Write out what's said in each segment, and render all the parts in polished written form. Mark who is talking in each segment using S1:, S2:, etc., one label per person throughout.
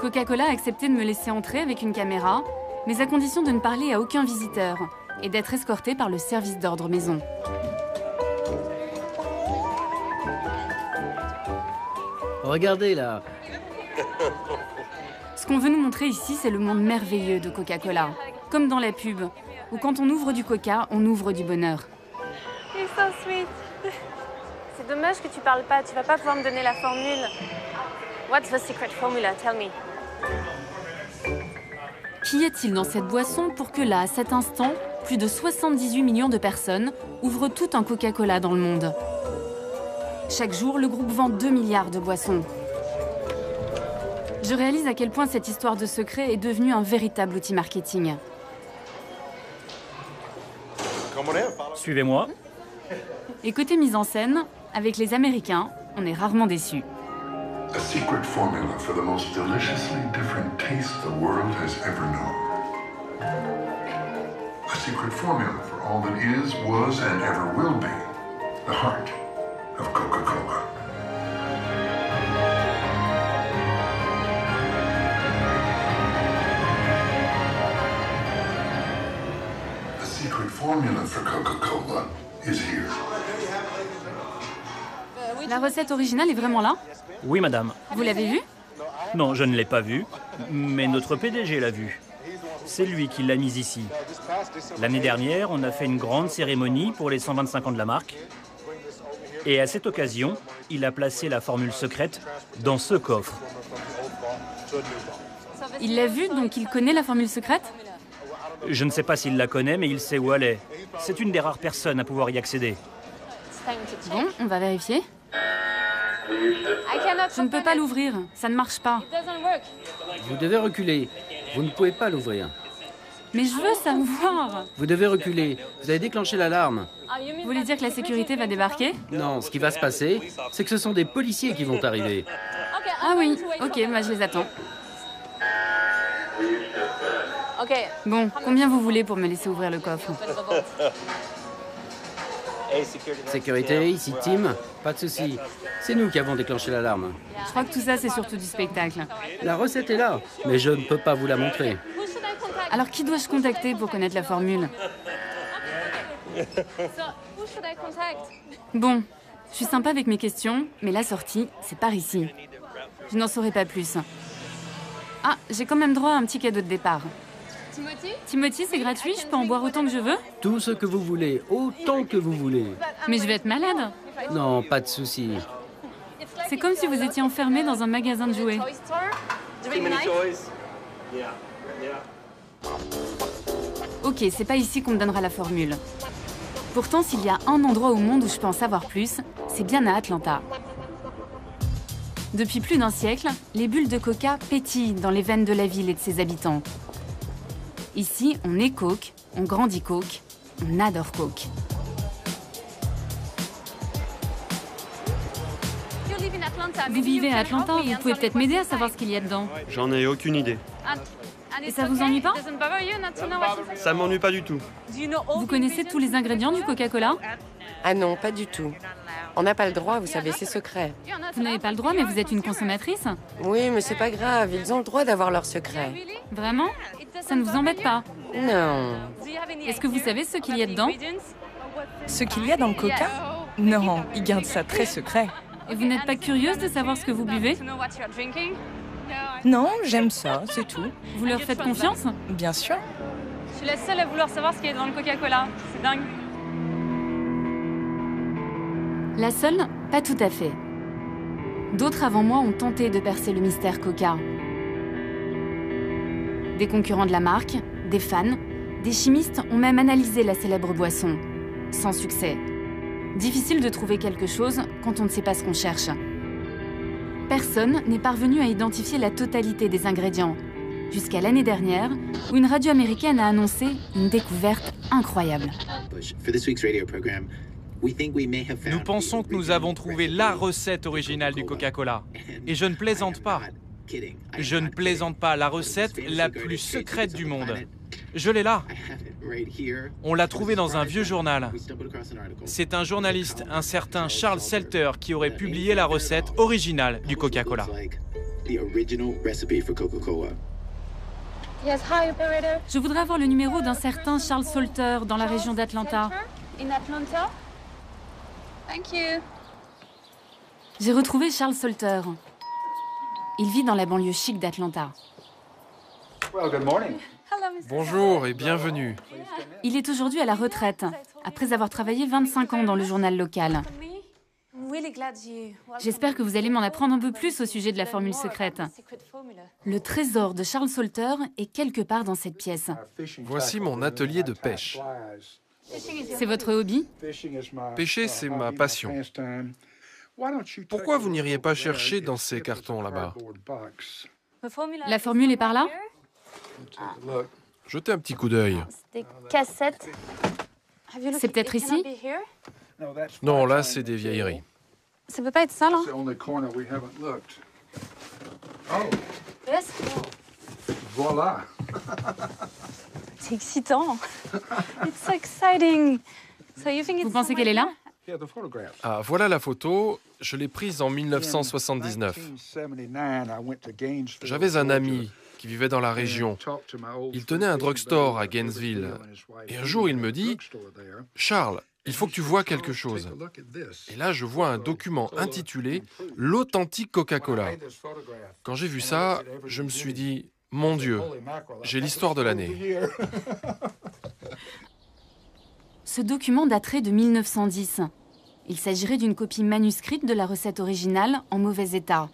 S1: Coca-Cola a accepté de me laisser entrer avec une caméra, mais à condition de ne parler à aucun visiteur et d'être escorté par le service d'ordre maison.
S2: Regardez là.
S1: Ce qu'on veut nous montrer ici, c'est le monde merveilleux de Coca-Cola. Comme dans la pub, où quand on ouvre du coca, on ouvre du bonheur.
S3: You're so sweet. C'est dommage que tu parles pas, tu vas pas pouvoir me donner la formule. What's the secret formula? Tell me.
S1: Qu'y a-t-il dans cette boisson pour que là, à cet instant, plus de 78 millions de personnes ouvrent tout un Coca-Cola dans le monde? Chaque jour, le groupe vend 2 milliards de boissons. Je réalise à quel point cette histoire de secret est devenue un véritable outil marketing.
S4: Suivez-moi.
S1: Et côté mise en scène, avec les Américains, on est rarement déçus.
S5: A secret formula for the most deliciously different taste the world has ever known. A secret formula for all that is, was, and ever will be the heart of Coca-Cola. The secret formula for Coca-Cola is here.
S1: La recette originale est vraiment là?
S4: Oui, madame.
S1: Vous l'avez vue?
S4: Non, je ne l'ai pas vue, mais notre PDG l'a vue. C'est lui qui l'a mise ici. L'année dernière, on a fait une grande cérémonie pour les 125 ans de la marque. Et à cette occasion, il a placé la formule secrète dans ce coffre.
S1: Il l'a vue, donc il connaît la formule secrète?
S4: Je ne sais pas s'il la connaît, mais il sait où elle est. C'est une des rares personnes à pouvoir y accéder.
S1: Bon, on va vérifier. Je ne peux pas l'ouvrir, ça ne marche pas.
S2: Vous devez reculer. Vous ne pouvez pas l'ouvrir.
S1: Mais je veux savoir.
S2: Vous devez reculer. Vous avez déclenché l'alarme.
S1: Vous voulez dire que la sécurité va débarquer?
S2: Non, ce qui va se passer, c'est que ce sont des policiers qui vont arriver.
S1: Ah oui, ok, bah je les attends. Bon, combien vous voulez pour me laisser ouvrir le coffre?
S2: Sécurité, ici Tim. Pas de souci. C'est nous qui avons déclenché l'alarme.
S1: Je crois que tout ça, c'est surtout du spectacle.
S2: La recette est là, mais je ne peux pas vous la montrer.
S1: Alors qui dois-je contacter pour connaître la formule? Bon, je suis sympa avec mes questions, mais la sortie, c'est par ici. Je n'en saurai pas plus. Ah, j'ai quand même droit à un petit cadeau de départ. Timothy, c'est gratuit, je peux en boire autant que je veux?
S2: Tout ce que vous voulez, autant que vous voulez.
S1: Mais je vais être malade.
S2: Non, pas de souci.
S1: C'est comme si vous étiez enfermé dans un magasin de jouets. Ok, c'est pas ici qu'on me donnera la formule. Pourtant, s'il y a un endroit au monde où je peux en savoir plus, c'est bien à Atlanta. Depuis plus d'un siècle, les bulles de coca pétillent dans les veines de la ville et de ses habitants. Ici, on est Coke, on grandit Coke, on adore Coke. Vous vivez à Atlanta, vous pouvez peut-être m'aider à savoir ce qu'il y a dedans.
S6: J'en ai aucune idée.
S1: Et ça vous ennuie pas?
S6: Ça m'ennuie pas du tout.
S1: Vous connaissez tous les ingrédients du Coca-Cola?
S7: Ah non, pas du tout. On n'a pas le droit, vous savez, c'est secret.
S1: Vous n'avez pas le droit, mais vous êtes une consommatrice?
S7: Oui, mais c'est pas grave, ils ont le droit d'avoir leur secret.
S1: Vraiment? Ça ne vous embête pas?
S7: Non.
S1: Est-ce que vous savez ce qu'il y a dedans?
S8: Ce qu'il y a dans le coca? Non, ils gardent ça très secret.
S1: Et vous n'êtes pas curieuse de savoir ce que vous buvez?
S8: Non, j'aime ça, c'est tout.
S1: Vous leur faites confiance?
S8: Bien sûr.
S3: Je suis la seule à vouloir savoir ce qu'il y a dans le Coca-Cola. C'est dingue.
S1: La seule? Pas tout à fait. D'autres avant moi ont tenté de percer le mystère Coca. Des concurrents de la marque, des fans, des chimistes ont même analysé la célèbre boisson. Sans succès. Difficile de trouver quelque chose quand on ne sait pas ce qu'on cherche. Personne n'est parvenu à identifier la totalité des ingrédients, jusqu'à l'année dernière, où une radio américaine a annoncé une découverte incroyable.
S9: Nous pensons que nous avons trouvé la recette originale du Coca-Cola. Et je ne plaisante pas. Je ne plaisante pas, la recette la plus secrète du monde. Je l'ai là. On l'a trouvée dans un vieux journal. C'est un journaliste, un certain Charles Selter, qui aurait publié la recette originale du Coca-Cola.
S10: the original recipe for Coca-Cola.
S3: Yes, hi, operator.
S1: Je voudrais avoir le numéro d'un certain Charles Salter dans la région d'Atlanta.
S3: In Atlanta? Thank you.
S1: J'ai retrouvé Charles Salter. Il vit dans la banlieue chic d'Atlanta.
S11: Bonjour et bienvenue.
S1: Il est aujourd'hui à la retraite, après avoir travaillé 25 ans dans le journal local. J'espère que vous allez m'en apprendre un peu plus au sujet de la formule secrète. Le trésor de Charles Salter est quelque part dans cette pièce.
S11: Voici mon atelier de pêche.
S1: C'est votre hobby?
S11: Pêcher, c'est ma passion. Pourquoi vous n'iriez pas chercher dans ces cartons là-bas?
S1: La formule est par là?
S11: Jetez un petit coup d'œil.
S3: Des cassettes.
S1: C'est peut-être ici?
S11: Non, là, c'est des vieilleries.
S3: Ça peut pas être ça, là? Yes.
S12: Voilà.
S3: C'est excitant. It's so exciting. So you think it's
S1: Vous pensez qu'elle est là?
S11: Ah, voilà la photo. Je l'ai prise en 1979. J'avais un ami qui vivait dans la région. Il tenait un drugstore à Gainesville. Et un jour, il me dit « Charles, il faut que tu vois quelque chose. » Et là, je vois un document intitulé « L'authentique Coca-Cola ». Quand j'ai vu ça, je me suis dit « Mon Dieu, j'ai l'histoire de l'année. »
S1: Ce document daterait de 1910. Il s'agirait d'une copie manuscrite de la recette originale en mauvais état.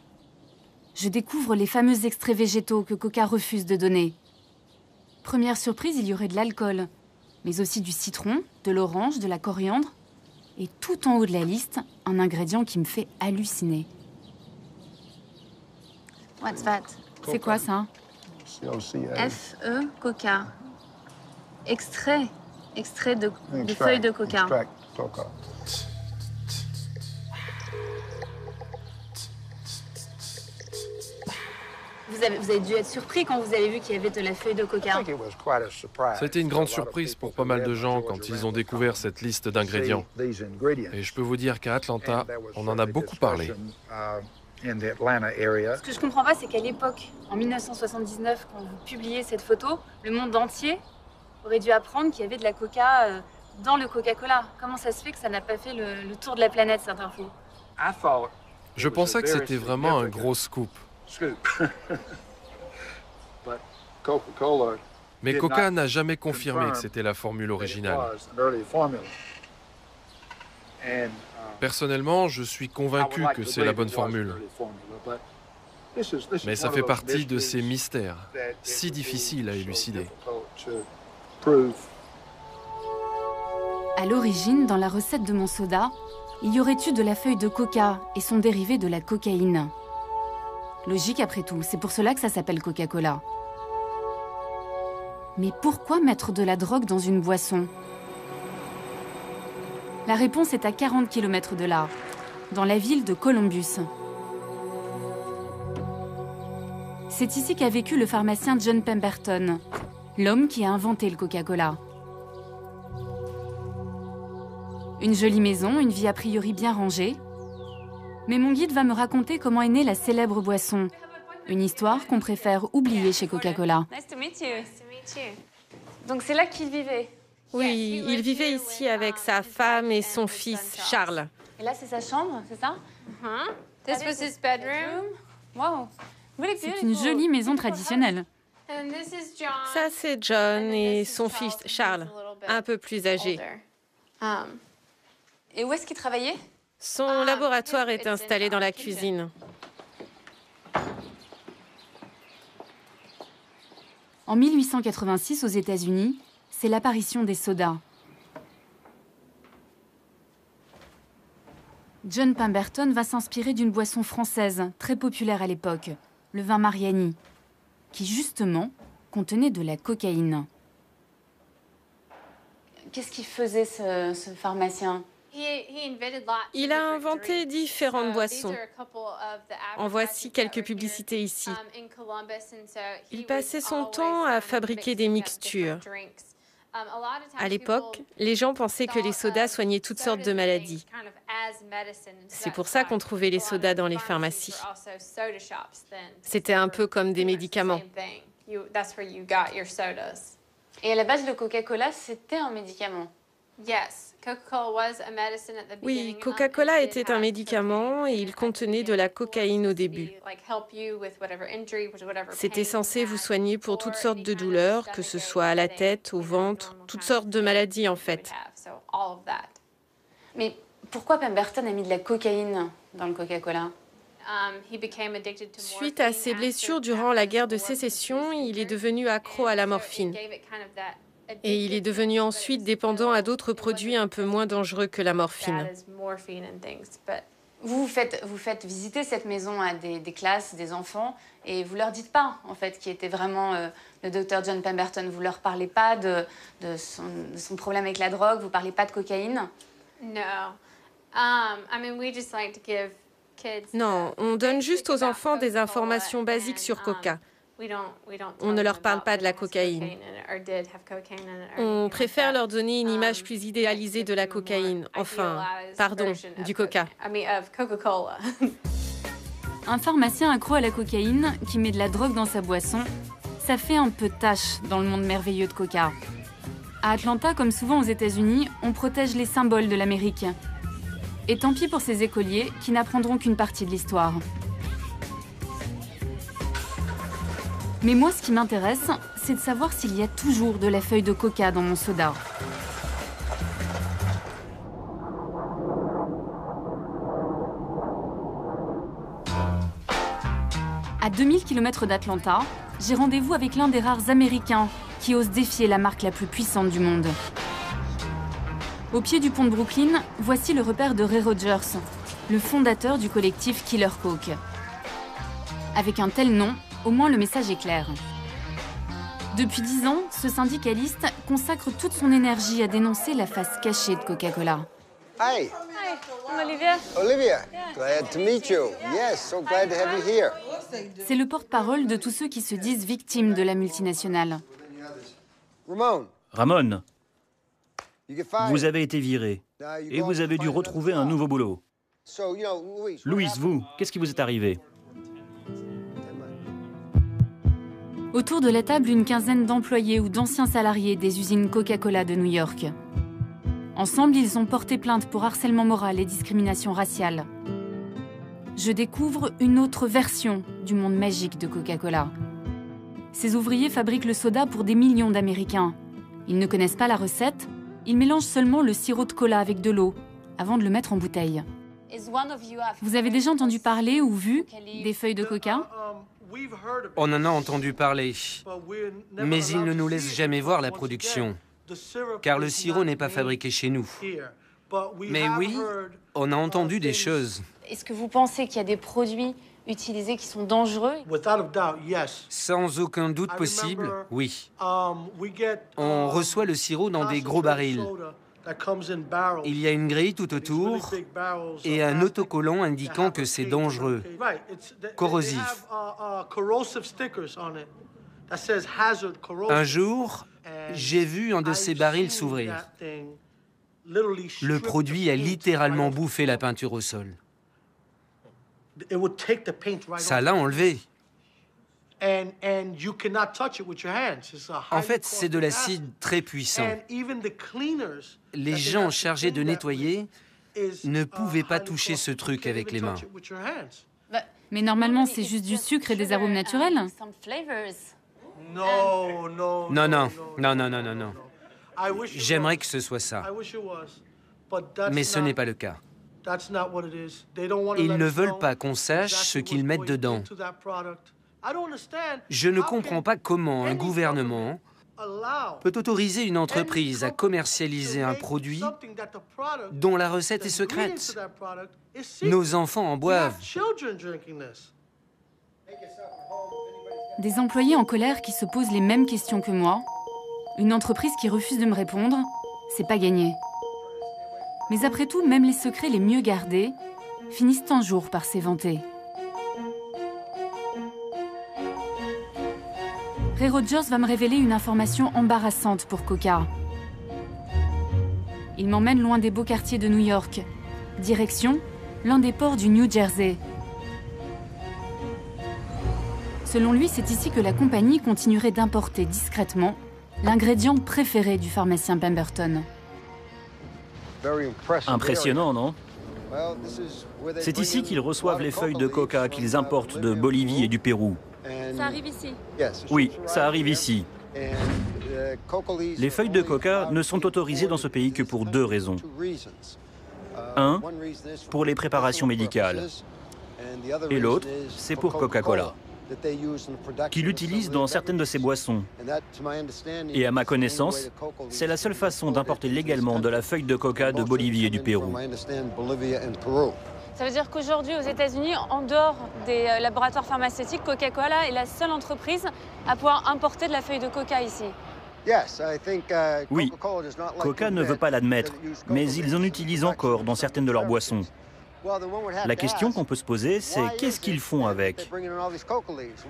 S1: Je découvre les fameux extraits végétaux que Coca refuse de donner. Première surprise, il y aurait de l'alcool, mais aussi du citron, de l'orange, de la coriandre, et tout en haut de la liste, un ingrédient qui me fait halluciner.
S3: What's that?
S1: C'est quoi ça?
S3: F-E, Coca. Extrait de feuilles de coca. Vous avez dû être surpris quand vous avez vu qu'il y avait de la feuille de coca.
S11: Ça a été une grande surprise pour pas mal de gens quand ils ont découvert cette liste d'ingrédients. Et je peux vous dire qu'à Atlanta, on en a beaucoup parlé.
S3: Ce que je comprends pas, c'est qu'à l'époque, en 1979, quand vous publiez cette photo, le monde entier aurait dû apprendre qu'il y avait de la coca dans le Coca-Cola. Comment ça se fait que ça n'a pas fait le tour de la planète, cette info?
S11: Je pensais que c'était vraiment un gros scoop. Mais Coca n'a jamais confirmé que c'était la formule originale. Personnellement, je suis convaincu que c'est la bonne formule. Mais ça fait partie de ces mystères, si difficiles à élucider.
S1: À l'origine, dans la recette de mon soda, il y aurait eu de la feuille de coca et son dérivé de la cocaïne. Logique après tout, c'est pour cela que ça s'appelle Coca-Cola. Mais pourquoi mettre de la drogue dans une boisson? La réponse est à 40 km de là, dans la ville de Columbus. C'est ici qu'a vécu le pharmacien John Pemberton, l'homme qui a inventé le Coca-Cola. Une jolie maison, une vie a priori bien rangée. Mais mon guide va me raconter comment est née la célèbre boisson. Une histoire qu'on préfère oublier chez Coca-Cola.
S3: Nice to meet you. Donc c'est là qu'il vivait?
S7: Oui, il vivait ici avec sa femme et son fils, Charles.
S3: Et là, c'est sa chambre, c'est ça? This was his bedroom. Wow.
S1: C'est une jolie maison traditionnelle.
S7: Ça, c'est John et son fils, Charles, un peu plus âgé.
S3: Et où est-ce qu'il travaillait?
S7: Son laboratoire est installé dans la cuisine.
S1: En 1886, aux États-Unis, c'est l'apparition des sodas. John Pemberton va s'inspirer d'une boisson française très populaire à l'époque, le vin Mariani, qui justement contenait de la cocaïne.
S3: Qu'est-ce qu'il faisait ce pharmacien?
S7: Il a inventé différentes boissons. En voici quelques publicités ici. Il passait son temps à fabriquer des mixtures. À l'époque, les gens pensaient que les sodas soignaient toutes sortes de maladies. C'est pour ça qu'on trouvait les sodas dans les pharmacies. C'était un peu comme des médicaments.
S3: Et à la base, le Coca-Cola, c'était un médicament.
S7: Oui, Coca-Cola était un médicament et il contenait de la cocaïne au début. C'était censé vous soigner pour toutes sortes de douleurs, que ce soit à la tête, au ventre, toutes sortes de maladies en fait.
S3: Mais pourquoi Pemberton a mis de la cocaïne dans le Coca-Cola?
S7: Suite à ses blessures durant la guerre de sécession, il est devenu accro à la morphine. Et il est devenu ensuite dépendant à d'autres produits un peu moins dangereux que la morphine.
S3: Vous faites visiter cette maison à des classes, des enfants, et vous leur dites pas, en fait, qui était vraiment le docteur John Pemberton. Vous leur parlez pas de son problème avec la drogue, vous parlez pas de cocaïne?
S7: Non, on donne juste aux enfants des informations basiques sur Coca. On ne leur parle pas de la cocaïne. On préfère leur donner une image plus idéalisée de la cocaïne. Enfin, pardon, du Coca.
S1: Un pharmacien accro à la cocaïne qui met de la drogue dans sa boisson, ça fait un peu tâche dans le monde merveilleux de Coca. À Atlanta, comme souvent aux États-Unis, on protège les symboles de l'Amérique. Et tant pis pour ces écoliers qui n'apprendront qu'une partie de l'histoire. Mais moi, ce qui m'intéresse, c'est de savoir s'il y a toujours de la feuille de coca dans mon soda. À 2000 km d'Atlanta, j'ai rendez-vous avec l'un des rares Américains qui ose défier la marque la plus puissante du monde. Au pied du pont de Brooklyn, voici le repère de Ray Rogers, le fondateur du collectif Killer Coke. Avec un tel nom, au moins le message est clair. Depuis 10 ans, ce syndicaliste consacre toute son énergie à dénoncer la face cachée de Coca-Cola.
S13: Hi.
S3: Hi, I'm Olivia.
S13: Olivia, glad to meet you. Yes, so glad to have you here.
S1: C'est le porte-parole de tous ceux qui se disent victimes de la multinationale.
S4: Ramon, vous avez été viré et vous avez dû retrouver un nouveau boulot. Louis, vous, qu'est-ce qui vous est arrivé?
S1: Autour de la table, une quinzaine d'employés ou d'anciens salariés des usines Coca-Cola de New York. Ensemble, ils ont porté plainte pour harcèlement moral et discrimination raciale. Je découvre une autre version du monde magique de Coca-Cola. Ces ouvriers fabriquent le soda pour des millions d'Américains. Ils ne connaissent pas la recette, ils mélangent seulement le sirop de cola avec de l'eau, avant de le mettre en bouteille. Vous avez déjà entendu parler ou vu des feuilles de coca ?
S2: On en a entendu parler, mais ils ne nous laissent jamais voir la production, car le sirop n'est pas fabriqué chez nous. Mais oui, on a entendu des choses.
S3: Est-ce que vous pensez qu'il y a des produits utilisés qui sont dangereux?
S2: Sans aucun doute possible, oui. On reçoit le sirop dans des gros barils. Il y a une grille tout autour et un autocollant indiquant que c'est dangereux, corrosif. Un jour, j'ai vu un de ces barils s'ouvrir. Le produit a littéralement bouffé la peinture au sol. Ça l'a enlevé. En fait, c'est de l'acide très puissant. Les gens chargés de nettoyer ne pouvaient pas toucher ce truc avec les mains.
S1: Mais normalement, c'est juste du sucre et des arômes naturels.
S2: Non. J'aimerais que ce soit ça. Mais ce n'est pas le cas. Ils ne veulent pas qu'on sache ce qu'ils mettent dedans. Je ne comprends pas comment un gouvernement peut autoriser une entreprise à commercialiser un produit dont la recette est secrète. Nos enfants en boivent.
S1: Des employés en colère qui se posent les mêmes questions que moi. Une entreprise qui refuse de me répondre, c'est pas gagné. Mais après tout, même les secrets les mieux gardés finissent un jour par s'éventer. Ray Rogers va me révéler une information embarrassante pour Coca. Il m'emmène loin des beaux quartiers de New York. Direction, l'un des ports du New Jersey. Selon lui, c'est ici que la compagnie continuerait d'importer discrètement l'ingrédient préféré du pharmacien Pemberton.
S4: Impressionnant, non? C'est ici qu'ils reçoivent les feuilles de coca qu'ils importent de Bolivie et du Pérou.
S3: Ça arrive ici?
S4: Oui, ça arrive ici. Les feuilles de coca ne sont autorisées dans ce pays que pour 2 raisons. 1, pour les préparations médicales. Et l'autre, c'est pour Coca-Cola, qui l'utilise dans certaines de ses boissons. Et à ma connaissance, c'est la seule façon d'importer légalement de la feuille de coca de Bolivie et du Pérou.
S3: Ça veut dire qu'aujourd'hui, aux États-Unis, en dehors des laboratoires pharmaceutiques, Coca-Cola est la seule entreprise à pouvoir importer de la feuille de coca ici.
S4: Oui, Coca ne veut pas l'admettre, mais ils en utilisent encore dans certaines de leurs boissons. La question qu'on peut se poser, c'est qu'est-ce qu'ils font avec?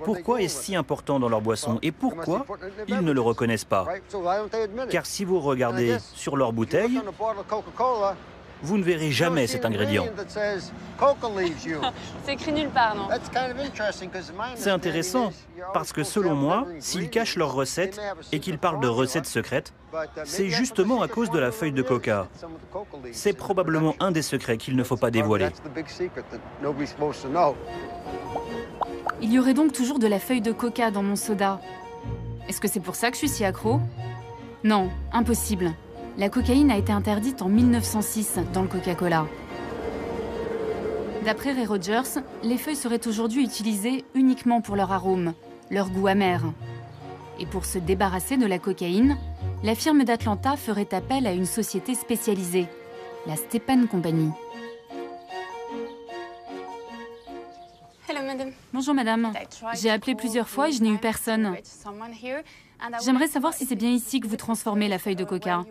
S4: Pourquoi est-ce si important dans leur boisson et pourquoi ils ne le reconnaissent pas? Car si vous regardez sur leur bouteille, vous ne verrez jamais cet ingrédient.
S3: C'est écrit nulle part, non?
S4: C'est intéressant, parce que selon moi, s'ils cachent leurs recettes et qu'ils parlent de recettes secrètes, c'est justement à cause de la feuille de coca. C'est probablement un des secrets qu'il ne faut pas dévoiler.
S1: Il y aurait donc toujours de la feuille de coca dans mon soda. Est-ce que c'est pour ça que je suis si accro? Non, impossible. La cocaïne a été interdite en 1906 dans le Coca-Cola. D'après Ray Rogers, les feuilles seraient aujourd'hui utilisées uniquement pour leur arôme, leur goût amer. Et pour se débarrasser de la cocaïne, la firme d'Atlanta ferait appel à une société spécialisée, la Stepan Company.
S3: Hello, madame.
S1: Bonjour madame. J'ai appelé plusieurs fois et je n'ai eu personne. J'aimerais savoir si c'est bien ici que vous transformez la feuille de coca.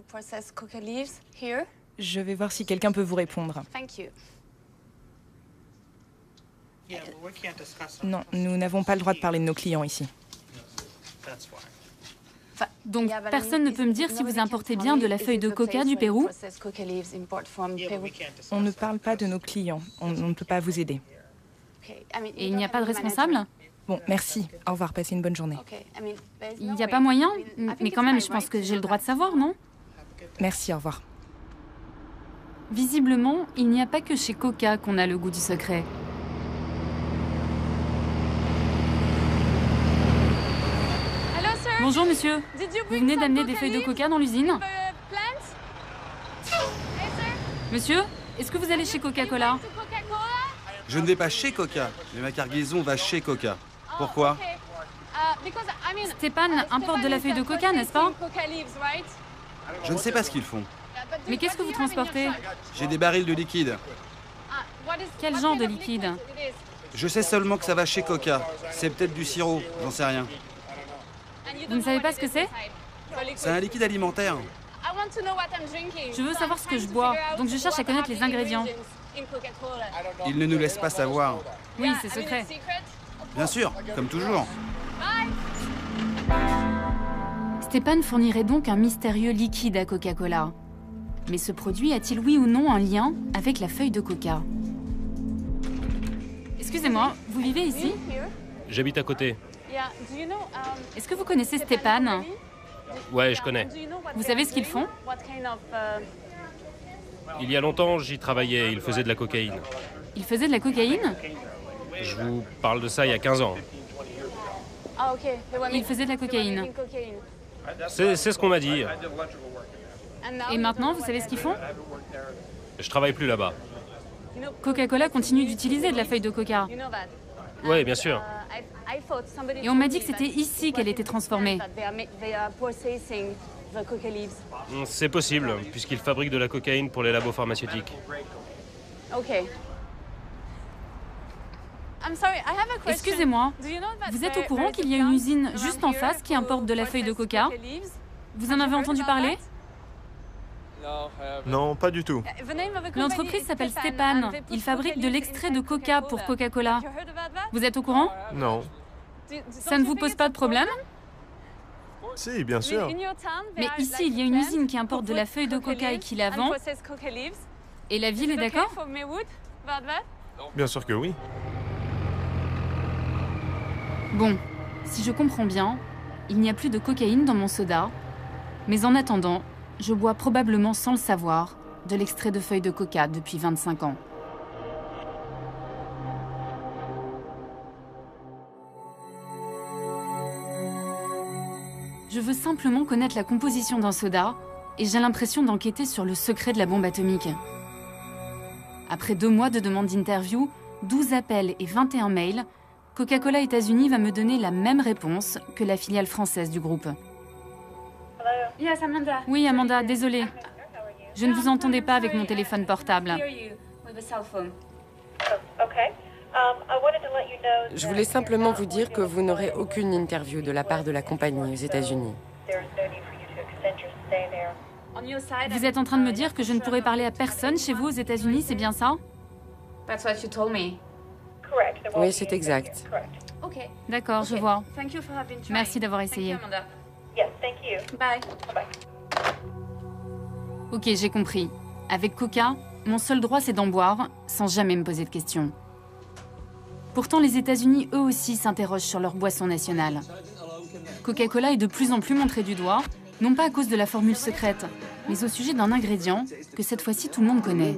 S8: Je vais voir si quelqu'un peut vous répondre. Non, nous n'avons pas le droit de parler de nos clients ici.
S1: Donc personne ne peut me dire si vous importez bien de la feuille de coca du Pérou?
S8: On ne parle pas de nos clients. On ne peut pas vous aider.
S1: Et il n'y a pas de responsable?
S8: Bon, merci. Au revoir, passez une bonne journée.
S1: Il n'y a pas moyen? Mais quand même, je pense que j'ai le droit de savoir, non?
S8: Merci, au revoir.
S1: Visiblement, il n'y a pas que chez Coca qu'on a le goût du secret. Bonjour monsieur, vous venez d'amener des feuilles de coca dans l'usine? Monsieur, est-ce que vous allez chez Coca-Cola?
S14: Je ne vais pas chez Coca, mais ma cargaison va chez Coca. Pourquoi?
S1: Stepan importe de la feuille de coca, n'est-ce pas?
S14: Je ne sais pas ce qu'ils font.
S1: Mais qu'est-ce que vous transportez?
S14: J'ai des barils de liquide.
S1: Quel genre de liquide?
S14: Je sais seulement que ça va chez Coca. C'est peut-être du sirop, j'en sais rien.
S1: Vous ne savez pas ce que c'est?
S14: C'est un liquide alimentaire.
S1: Je veux savoir ce que je bois, donc je cherche à connaître les ingrédients.
S14: Ils ne nous laissent pas savoir.
S1: Oui, c'est secret.
S14: Bien sûr, comme toujours.
S1: Stepan fournirait donc un mystérieux liquide à Coca-Cola. Mais ce produit a-t-il oui ou non un lien avec la feuille de coca? Excusez-moi, vous vivez ici?
S15: J'habite à côté.
S1: Est-ce que vous connaissez Stepan?
S15: Ouais, je connais.
S1: Vous savez ce qu'ils font?
S15: Il y a longtemps, j'y travaillais. Il faisait de la cocaïne.
S1: Il faisait de la cocaïne?
S15: Je vous parle de ça il y a 15 ans.
S1: Il faisait de la cocaïne.
S15: C'est ce qu'on m'a dit.
S1: Et maintenant, vous savez ce qu'ils font?
S15: Je travaille plus là-bas.
S1: Coca-Cola continue d'utiliser de la feuille de coca.
S15: Oui, bien sûr.
S1: Et on m'a dit que c'était ici qu'elle était transformée.
S15: C'est possible, puisqu'ils fabriquent de la cocaïne pour les labos pharmaceutiques.
S1: Excusez-moi, vous êtes au courant qu'il y a une usine juste en face qui importe de la feuille de coca? Vous en avez entendu parler?
S16: Non, pas du tout.
S1: L'entreprise s'appelle Stepan. Ils fabriquent de l'extrait de coca pour Coca-Cola. Vous êtes au courant?
S16: Non.
S1: Ça ne vous pose pas de problème?
S16: Si, bien sûr.
S1: Mais ici, il y a une usine qui importe de la feuille de coca et qui la vend. Et la ville est d'accord?
S16: Bien sûr que oui.
S1: Bon, si je comprends bien, il n'y a plus de cocaïne dans mon soda. Mais en attendant, je bois probablement sans le savoir de l'extrait de feuille de coca depuis 25 ans. Je veux simplement connaître la composition d'un soda et j'ai l'impression d'enquêter sur le secret de la bombe atomique. Après 2 mois de demandes d'interview, 12 appels et 21 mails, Coca-Cola États-Unis va me donner la même réponse que la filiale française du groupe.
S3: Yes, Amanda.
S1: Oui, Amanda, désolée. Je ne vous entendais pas avec mon téléphone portable.
S17: Je voulais simplement vous dire que vous n'aurez aucune interview de la part de la compagnie aux États-Unis.
S1: Vous êtes en train de me dire que je ne pourrai parler à personne chez vous aux États-Unis, c'est bien ça?
S17: Oui, c'est exact.
S1: D'accord, je vois. Merci d'avoir essayé. Ok, j'ai compris. Avec Coca, mon seul droit c'est d'en boire sans jamais me poser de questions. Pourtant, les États-Unis, eux aussi, s'interrogent sur leur boisson nationale. Coca-Cola est de plus en plus montré du doigt, non pas à cause de la formule secrète, mais au sujet d'un ingrédient que cette fois-ci tout le monde connaît.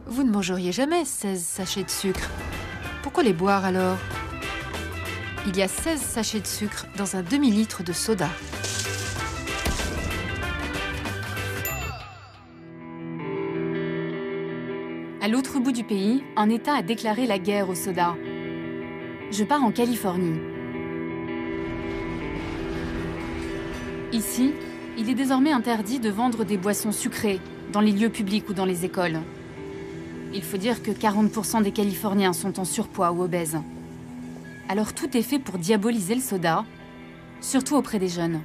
S18: Vous ne mangeriez jamais 16 sachets de sucre. Pourquoi les boire alors? Il y a 16 sachets de sucre dans un demi-litre de soda.
S1: À l'autre bout du pays, un État a déclaré la guerre au soda. Je pars en Californie. Ici, il est désormais interdit de vendre des boissons sucrées dans les lieux publics ou dans les écoles. Il faut dire que 40% des Californiens sont en surpoids ou obèses. Alors tout est fait pour diaboliser le soda, surtout auprès des jeunes.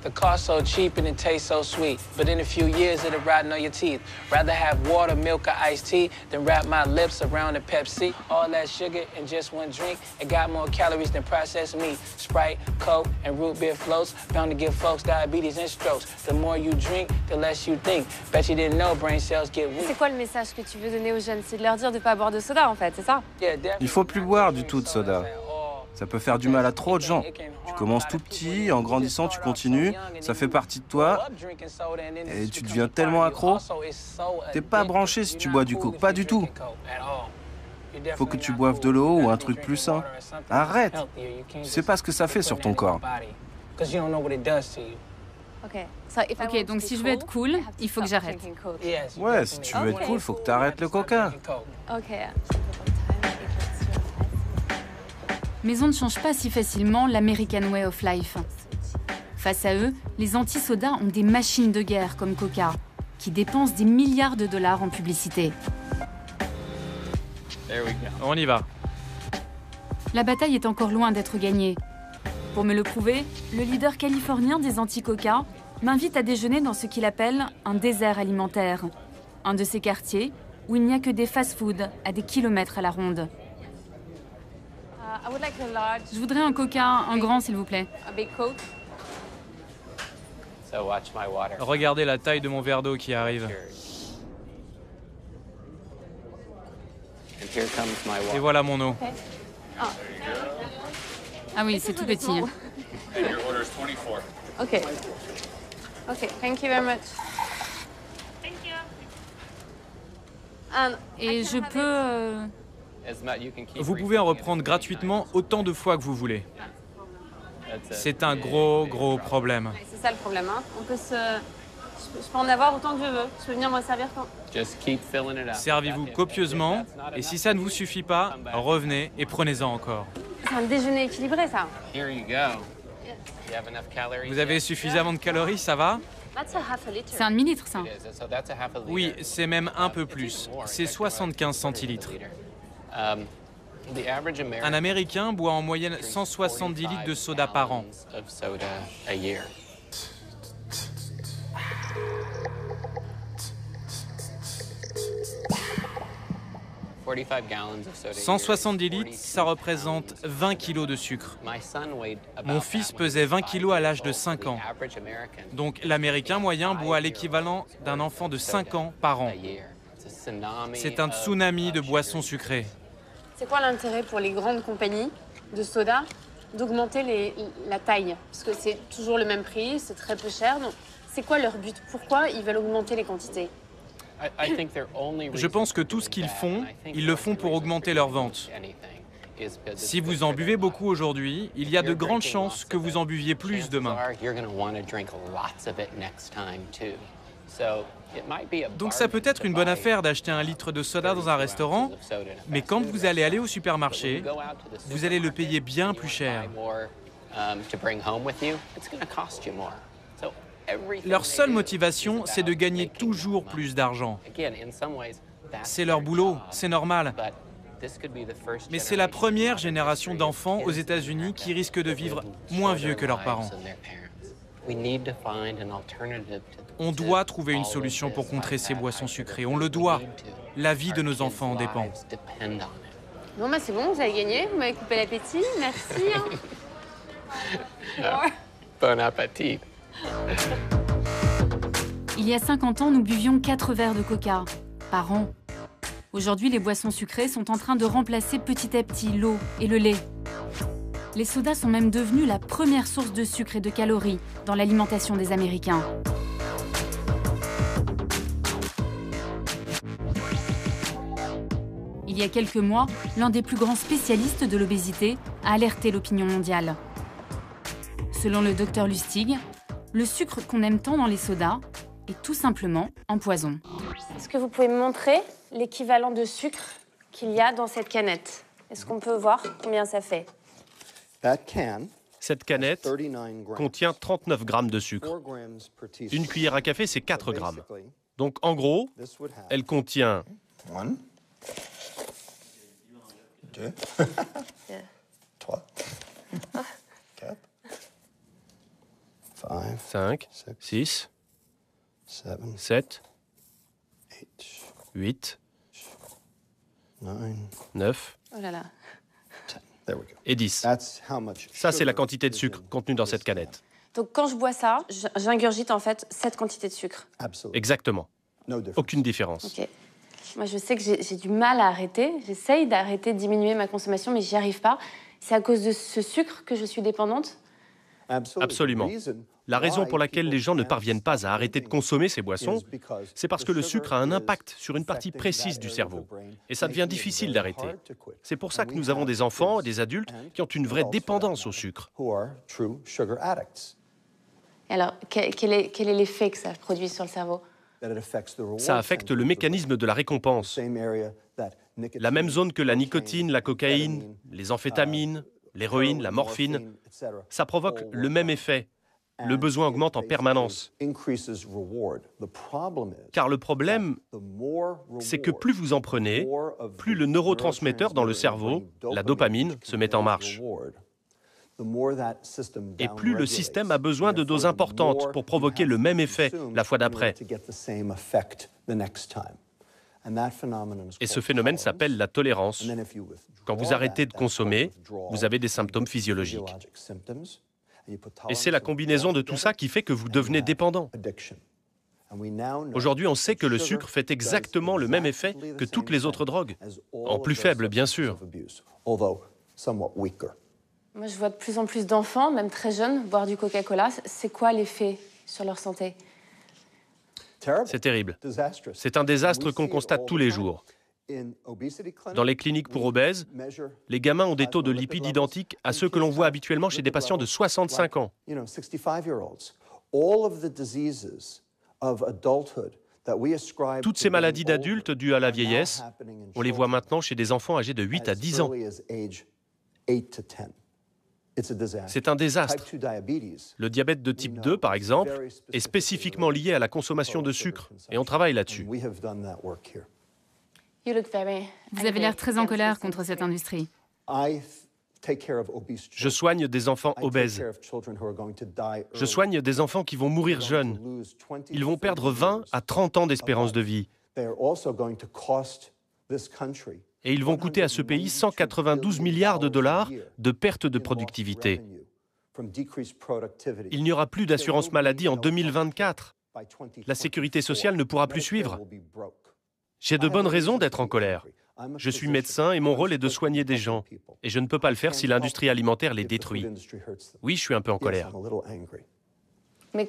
S19: The cost so cheap and it tastes so sweet, but in a few years it'll rot on your teeth. Rather have water, milk, or iced tea than wrap my lips around a Pepsi. All that sugar in just one drink, it got more calories than processed meat. Sprite, Coke, and root beer floats, bound to give folks diabetes and strokes. The more you drink, the less you think. Bet you didn't know brain cells get weak.
S3: C'est quoi le message que tu veux donner aux jeunes? C'est de leur dire de pas boire de soda en fait, c'est ça?
S14: Il faut plus boire du tout de soda. Ça peut faire du mal à trop de gens. Tu commences tout petit, en grandissant, tu continues, ça fait partie de toi, et tu deviens tellement accro. T'es pas branché si tu bois du coke, pas du tout. Faut que tu boives de l'eau ou un truc plus sain. Arrête! Tu sais pas ce que ça fait sur ton corps.
S1: Ok, donc si je veux être cool, il faut que j'arrête.
S14: Ouais, si tu veux être cool, faut que t'arrêtes le coca.
S1: Mais on ne change pas si facilement l'American Way of Life. Face à eux, les anti-sodas ont des machines de guerre comme Coca, qui dépensent des milliards de dollars en publicité.
S9: On y va.
S1: La bataille est encore loin d'être gagnée. Pour me le prouver, le leader californien des anti-Coca m'invite à déjeuner dans ce qu'il appelle un désert alimentaire, un de ces quartiers où il n'y a que des fast-foods à des kilomètres à la ronde. Je voudrais un Coca, un grand s'il vous plaît.
S9: Regardez la taille de mon verre d'eau qui arrive. Et voilà mon eau.
S1: Ah oui, c'est tout petit.
S3: Ok. Ok, thank you very much.
S1: Et je peux...
S9: Vous pouvez en reprendre gratuitement autant de fois que vous voulez. C'est un gros problème.
S3: C'est ça le problème, hein. Je peux en avoir autant que je veux. Je peux venir me servir quand.
S9: Servez-vous copieusement, et si ça ne vous suffit pas, revenez et prenez-en encore.
S3: C'est un déjeuner équilibré, ça.
S9: Vous avez suffisamment de calories, ça va?
S1: C'est un demi-litre, ça.
S9: Oui, c'est même un peu plus. C'est 75 centilitres. Un Américain boit en moyenne 170 litres de soda par an. 170 litres, ça représente 20 kilos de sucre. Mon fils pesait 20 kilos à l'âge de 5 ans. Donc l'Américain moyen boit l'équivalent d'un enfant de 5 ans par an. C'est un tsunami de boissons sucrées.
S3: C'est quoi l'intérêt pour les grandes compagnies de soda d'augmenter la taille? Parce que c'est toujours le même prix, c'est très peu cher. Donc, c'est quoi leur but? Pourquoi ils veulent augmenter les quantités?
S9: Je pense que tout ce qu'ils font, ils le font pour augmenter leurs ventes. Si vous en buvez beaucoup aujourd'hui, il y a de grandes chances que vous en buviez plus demain. Donc ça peut être une bonne affaire d'acheter un litre de soda dans un restaurant, mais quand vous allez aller au supermarché, vous allez le payer bien plus cher. Leur seule motivation, c'est de gagner toujours plus d'argent. C'est leur boulot, c'est normal. Mais c'est la première génération d'enfants aux États-Unis qui risque de vivre moins vieux que leurs parents. On doit trouver une solution pour contrer ces boissons sucrées. On le doit. La vie de nos enfants en dépend.
S3: Bon, bah c'est bon, vous avez gagné. Vous m'avez coupé l'appétit. Merci.
S19: Bon appétit.
S1: Il y a 50 ans, nous buvions 4 verres de coca par an. Aujourd'hui, les boissons sucrées sont en train de remplacer petit à petit l'eau et le lait. Les sodas sont même devenus la première source de sucre et de calories dans l'alimentation des Américains. Il y a quelques mois, l'un des plus grands spécialistes de l'obésité a alerté l'opinion mondiale. Selon le Dr Lustig, le sucre qu'on aime tant dans les sodas est tout simplement un poison.
S3: Est-ce que vous pouvez me montrer l'équivalent de sucre qu'il y a dans cette canette? Est-ce qu'on peut voir combien ça fait?
S15: Cette canette contient 39 grammes de sucre. Une cuillère à café, c'est 4 grammes. Donc, en gros, elle contient
S5: 2, 3, 4,
S15: 5, 6, 7, 8, 9
S3: oh là là.
S15: et 10. Ça, c'est la quantité de sucre contenue dans cette canette.
S3: Donc quand je bois ça, j'ingurgite en fait cette quantité de sucre.
S15: Exactement. Aucune différence.
S3: Okay. Moi, je sais que j'ai du mal à arrêter. J'essaye d'arrêter, de diminuer ma consommation, mais j'y arrive pas. C'est à cause de ce sucre que je suis dépendante?
S15: Absolument. La raison pour laquelle les gens ne parviennent pas à arrêter de consommer ces boissons, c'est parce que le sucre a un impact sur une partie précise du cerveau. Et ça devient difficile d'arrêter. C'est pour ça que nous avons des enfants et des adultes qui ont une vraie dépendance au sucre.
S3: Et alors, quel est l'effet que ça produit sur le cerveau?
S15: Ça affecte le mécanisme de la récompense. La même zone que la nicotine, la cocaïne, les amphétamines, l'héroïne, la morphine. Ça provoque le même effet. Le besoin augmente en permanence. Car le problème, c'est que plus vous en prenez, plus le neurotransmetteur dans le cerveau, la dopamine, se met en marche. Et plus le système a besoin de doses importantes pour provoquer le même effet la fois d'après. Et ce phénomène s'appelle la tolérance. Quand vous arrêtez de consommer, vous avez des symptômes physiologiques. Et c'est la combinaison de tout ça qui fait que vous devenez dépendant. Aujourd'hui, on sait que le sucre fait exactement le même effet que toutes les autres drogues, en plus faible, bien sûr.
S3: Moi, je vois de plus en plus d'enfants, même très jeunes, boire du Coca-Cola. C'est quoi l'effet sur leur santé?
S15: C'est terrible. C'est un désastre qu'on constate tous les jours. Dans les cliniques pour obèses, les gamins ont des taux de lipides identiques à ceux que l'on voit habituellement chez des patients de 65 ans. Toutes ces maladies d'adultes dues à la vieillesse, on les voit maintenant chez des enfants âgés de 8 à 10 ans. C'est un désastre. Le diabète de type 2, par exemple, est spécifiquement lié à la consommation de sucre, et on travaille là-dessus.
S1: Vous avez l'air très en colère contre cette industrie.
S15: Je soigne des enfants obèses. Je soigne des enfants qui vont mourir jeunes. Ils vont perdre 20 à 30 ans d'espérance de vie. Et ils vont coûter à ce pays 192 milliards de dollars de perte de productivité. Il n'y aura plus d'assurance maladie en 2024. La sécurité sociale ne pourra plus suivre. J'ai de bonnes raisons d'être en colère. Je suis médecin et mon rôle est de soigner des gens. Et je ne peux pas le faire si l'industrie alimentaire les détruit. Oui, je suis un peu en colère.
S20: Mais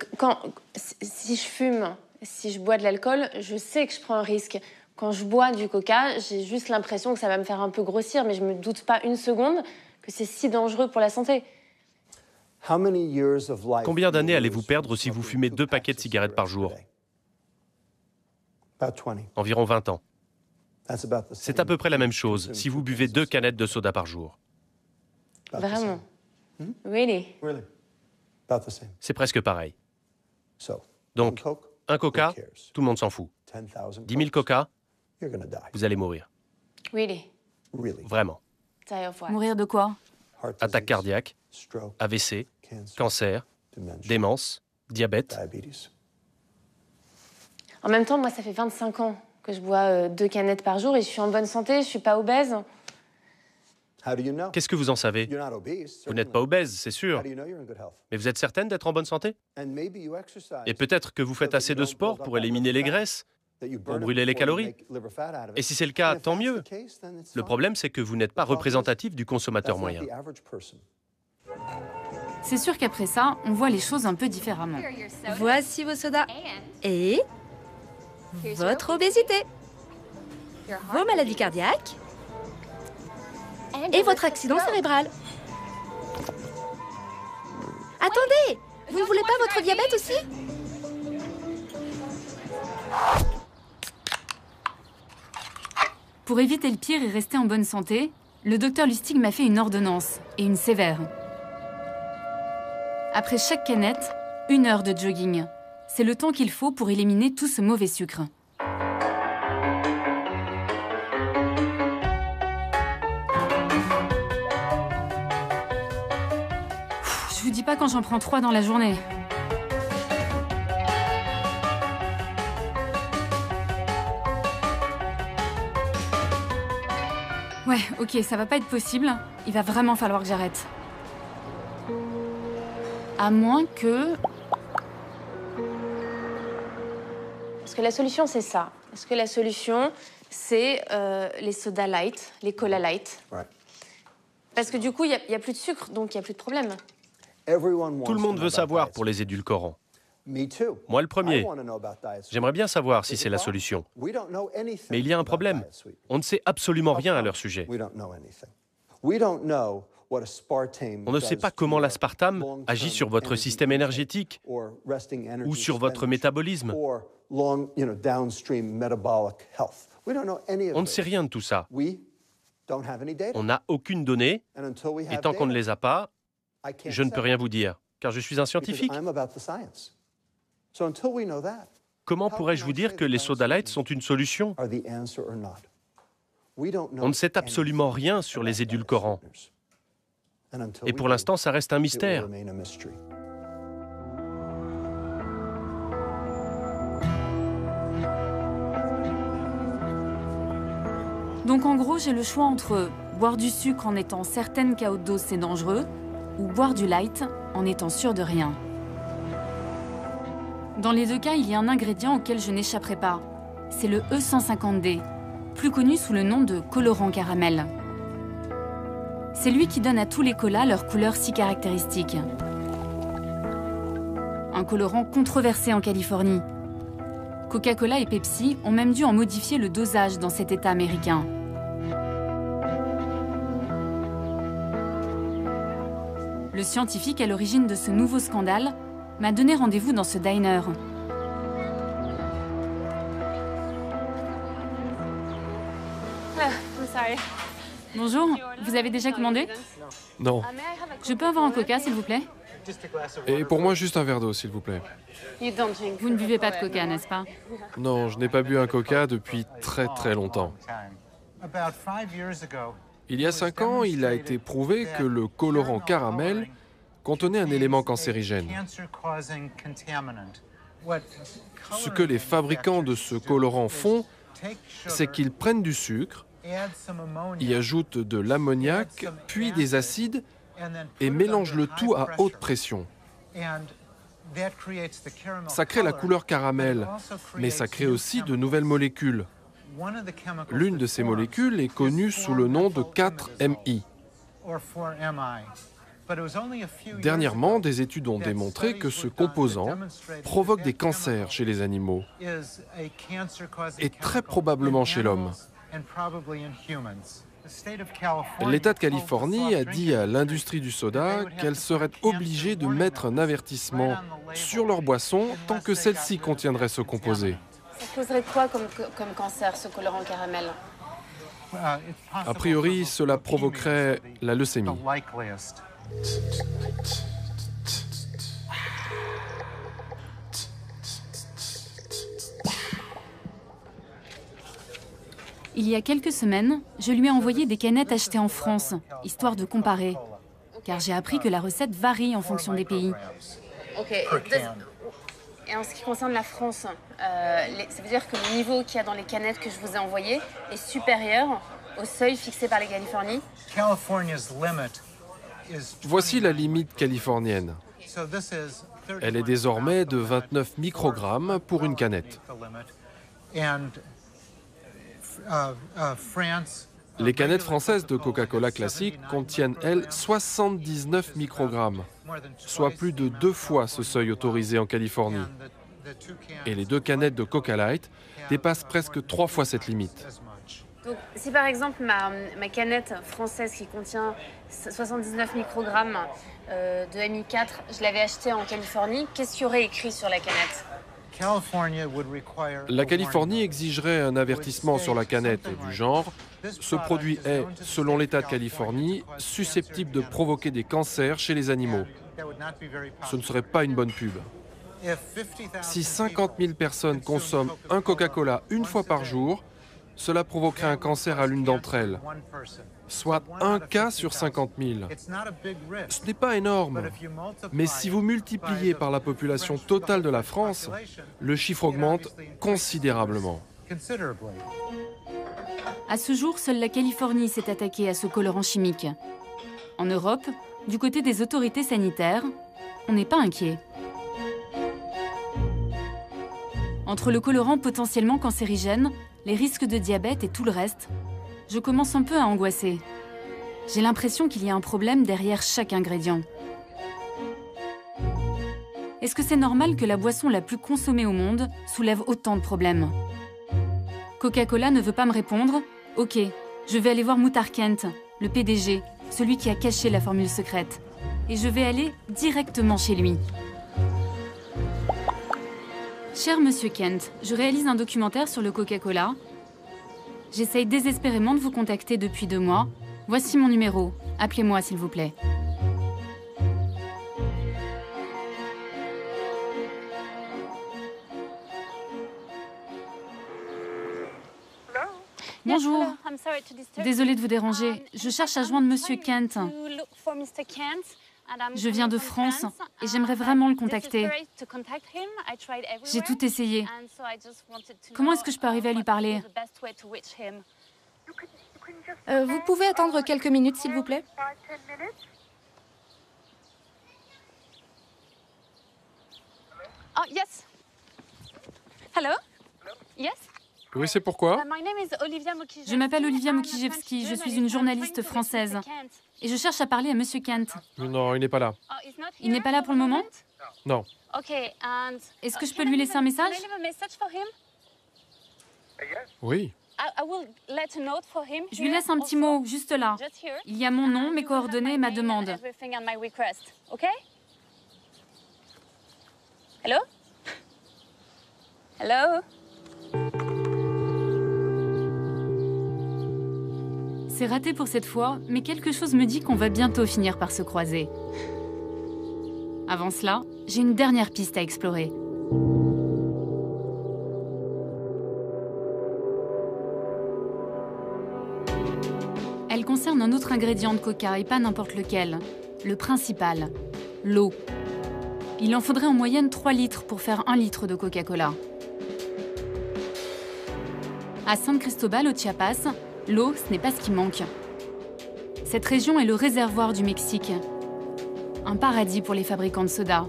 S20: si je fume, si je bois de l'alcool, je sais que je prends un risque. Quand je bois du coca, j'ai juste l'impression que ça va me faire un peu grossir, mais je ne me doute pas une seconde que c'est si dangereux pour la santé.
S15: Combien d'années allez-vous perdre si vous fumez 2 paquets de cigarettes par jour? Environ 20 ans. C'est à peu près la même chose si vous buvez 2 canettes de soda par jour.
S20: Vraiment? Really?
S15: C'est presque pareil. Donc, un coca, tout le monde s'en fout. 10 000 coca, vous allez mourir.
S20: Really?
S15: Vraiment.
S1: Mourir de quoi?
S15: Attaque cardiaque, AVC, cancer, démence, diabète.
S20: En même temps, moi, ça fait 25 ans que je bois 2 canettes par jour et je suis en bonne santé, je ne suis pas obèse.
S15: Qu'est-ce que vous en savez? Vous n'êtes pas obèse, c'est sûr. Mais vous êtes certaine d'être en bonne santé? Et peut-être que vous faites assez de sport pour éliminer les graisses, pour brûler les calories. Et si c'est le cas, tant mieux. Le problème, c'est que vous n'êtes pas représentatif du consommateur moyen.
S1: C'est sûr qu'après ça, on voit les choses un peu différemment.
S21: Voici vos sodas. Et votre obésité. Vos maladies cardiaques. Et votre accident cérébral. Attendez! Vous ne voulez pas votre diabète aussi?
S1: Pour éviter le pire et rester en bonne santé, le docteur Lustig m'a fait une ordonnance, et une sévère. Après chaque canette, 1 heure de jogging. C'est le temps qu'il faut pour éliminer tout ce mauvais sucre. Je vous dis pas quand j'en prends 3 dans la journée. Ouais, ok, ça va pas être possible. Il va vraiment falloir que j'arrête. À moins que...
S20: Parce que la solution, c'est ça. Parce que la solution, c'est les soda light, les cola light. Parce que du coup, il n'y a plus de sucre, donc il n'y a plus de problème.
S15: Tout le monde veut savoir pour les édulcorants. Moi le premier. J'aimerais bien savoir si c'est la solution. Mais il y a un problème. On ne sait absolument rien à leur sujet. On ne sait pas comment l'aspartame agit sur votre système énergétique ou sur votre métabolisme. On ne sait rien de tout ça. On n'a aucune donnée, et tant qu'on ne les a pas, je ne peux rien vous dire, car je suis un scientifique. Comment pourrais-je vous dire que les soda light sont une solution? On ne sait absolument rien sur les édulcorants. Et pour l'instant, ça reste un mystère.
S1: Donc en gros, j'ai le choix entre boire du sucre en étant certaine qu'à haute dose c'est dangereux, ou boire du light en étant sûre de rien. Dans les 2 cas, il y a un ingrédient auquel je n'échapperai pas. C'est le E150D, plus connu sous le nom de colorant caramel. C'est lui qui donne à tous les colas leur couleur si caractéristique. Un colorant controversé en Californie. Coca-Cola et Pepsi ont même dû en modifier le dosage dans cet État américain. Le scientifique à l'origine de ce nouveau scandale m'a donné rendez-vous dans ce diner. Bonjour, vous avez déjà commandé?
S11: Non.
S1: Je peux avoir un coca, s'il vous plaît?
S11: Et pour moi, juste un verre d'eau, s'il vous plaît.
S1: Vous ne buvez pas de coca, n'est-ce pas?
S11: Non, je n'ai pas bu un coca depuis très très longtemps. Il y a 5 ans, il a été prouvé que le colorant caramel contenait un élément cancérigène. Ce que les fabricants de ce colorant font, c'est qu'ils prennent du sucre, y ajoute de l'ammoniac, puis des acides, et mélange le tout à haute pression. Ça crée la couleur caramel, mais ça crée aussi de nouvelles molécules. L'une de ces molécules est connue sous le nom de 4-MI. Dernièrement, des études ont démontré que ce composant provoque des cancers chez les animaux et très probablement chez l'homme. L'État de Californie a dit à l'industrie du soda qu'elle serait obligée de mettre un avertissement sur leur boisson tant que celle-ci contiendrait ce composé.
S20: Ça causerait quoi comme cancer, ce colorant caramel?
S11: A priori, cela provoquerait la leucémie.
S1: Il y a quelques semaines, je lui ai envoyé des canettes achetées en France, histoire de comparer. Car j'ai appris que la recette varie en fonction des pays.
S20: Ok. Et en ce qui concerne la France, ça veut dire que le niveau qu'il y a dans les canettes que je vous ai envoyées est supérieur au seuil fixé par les Californies?
S11: Voici la limite californienne. Elle est désormais de 29 microgrammes pour une canette. Les canettes françaises de Coca-Cola classique contiennent, elles, 79 microgrammes, soit plus de 2 fois ce seuil autorisé en Californie. Et les 2 canettes de Coca Light dépassent presque 3 fois cette limite.
S20: Donc, si par exemple ma canette française qui contient 79 microgrammes de MI4, je l'avais achetée en Californie, qu'est-ce qu'il y aurait écrit sur la canette?
S11: La Californie exigerait un avertissement sur la canette du genre « Ce produit est, selon l'État de Californie, susceptible de provoquer des cancers chez les animaux ». Ce ne serait pas une bonne pub. Si 50 000 personnes consomment un Coca-Cola une fois par jour, cela provoquerait un cancer à l'une d'entre elles, soit un cas sur 50 000. Ce n'est pas énorme, mais si vous multipliez par la population totale de la France, le chiffre augmente considérablement.
S1: À ce jour, seule la Californie s'est attaquée à ce colorant chimique. En Europe, du côté des autorités sanitaires, on n'est pas inquiet. Entre le colorant potentiellement cancérigène, les risques de diabète et tout le reste, je commence un peu à angoisser. J'ai l'impression qu'il y a un problème derrière chaque ingrédient. Est-ce que c'est normal que la boisson la plus consommée au monde soulève autant de problèmes? Coca-Cola ne veut pas me répondre? Ok, je vais aller voir Muhtar Kent, le PDG, celui qui a caché la formule secrète. Et je vais aller directement chez lui. Cher Monsieur Kent, je réalise un documentaire sur le Coca-Cola. J'essaye désespérément de vous contacter depuis 2 mois. Voici mon numéro. Appelez-moi, s'il vous plaît. Bonjour. Désolée de vous déranger. Je cherche à joindre Monsieur Kent. Je viens de France et j'aimerais vraiment le contacter. J'ai tout essayé. Comment est-ce que je peux arriver à lui parler?
S21: Vous pouvez attendre quelques minutes, s'il vous plaît?
S3: Oh, yes. Hello? Yes?
S11: Oui, c'est pourquoi?
S1: Je m'appelle Olivia Mukijevski, je suis une journaliste française. Et je cherche à parler à Monsieur Kent.
S11: Non, il n'est pas là.
S1: Il n'est pas là pour le moment?
S11: Non.
S1: Est-ce que je peux lui laisser un message?
S11: Oui.
S1: Je lui laisse un petit mot, juste là. Il y a mon nom, mes coordonnées et ma demande.
S3: Hello? Hello?
S1: C'est raté pour cette fois, mais quelque chose me dit qu'on va bientôt finir par se croiser. Avant cela, j'ai une dernière piste à explorer. Elle concerne un autre ingrédient de Coca et pas n'importe lequel. Le principal, l'eau. Il en faudrait en moyenne 3 litres pour faire 1 litre de Coca-Cola. À San Cristobal, au Chiapas, L'eau, ce n'est pas ce qui manque. Cette région est le réservoir du Mexique. Un paradis pour les fabricants de soda.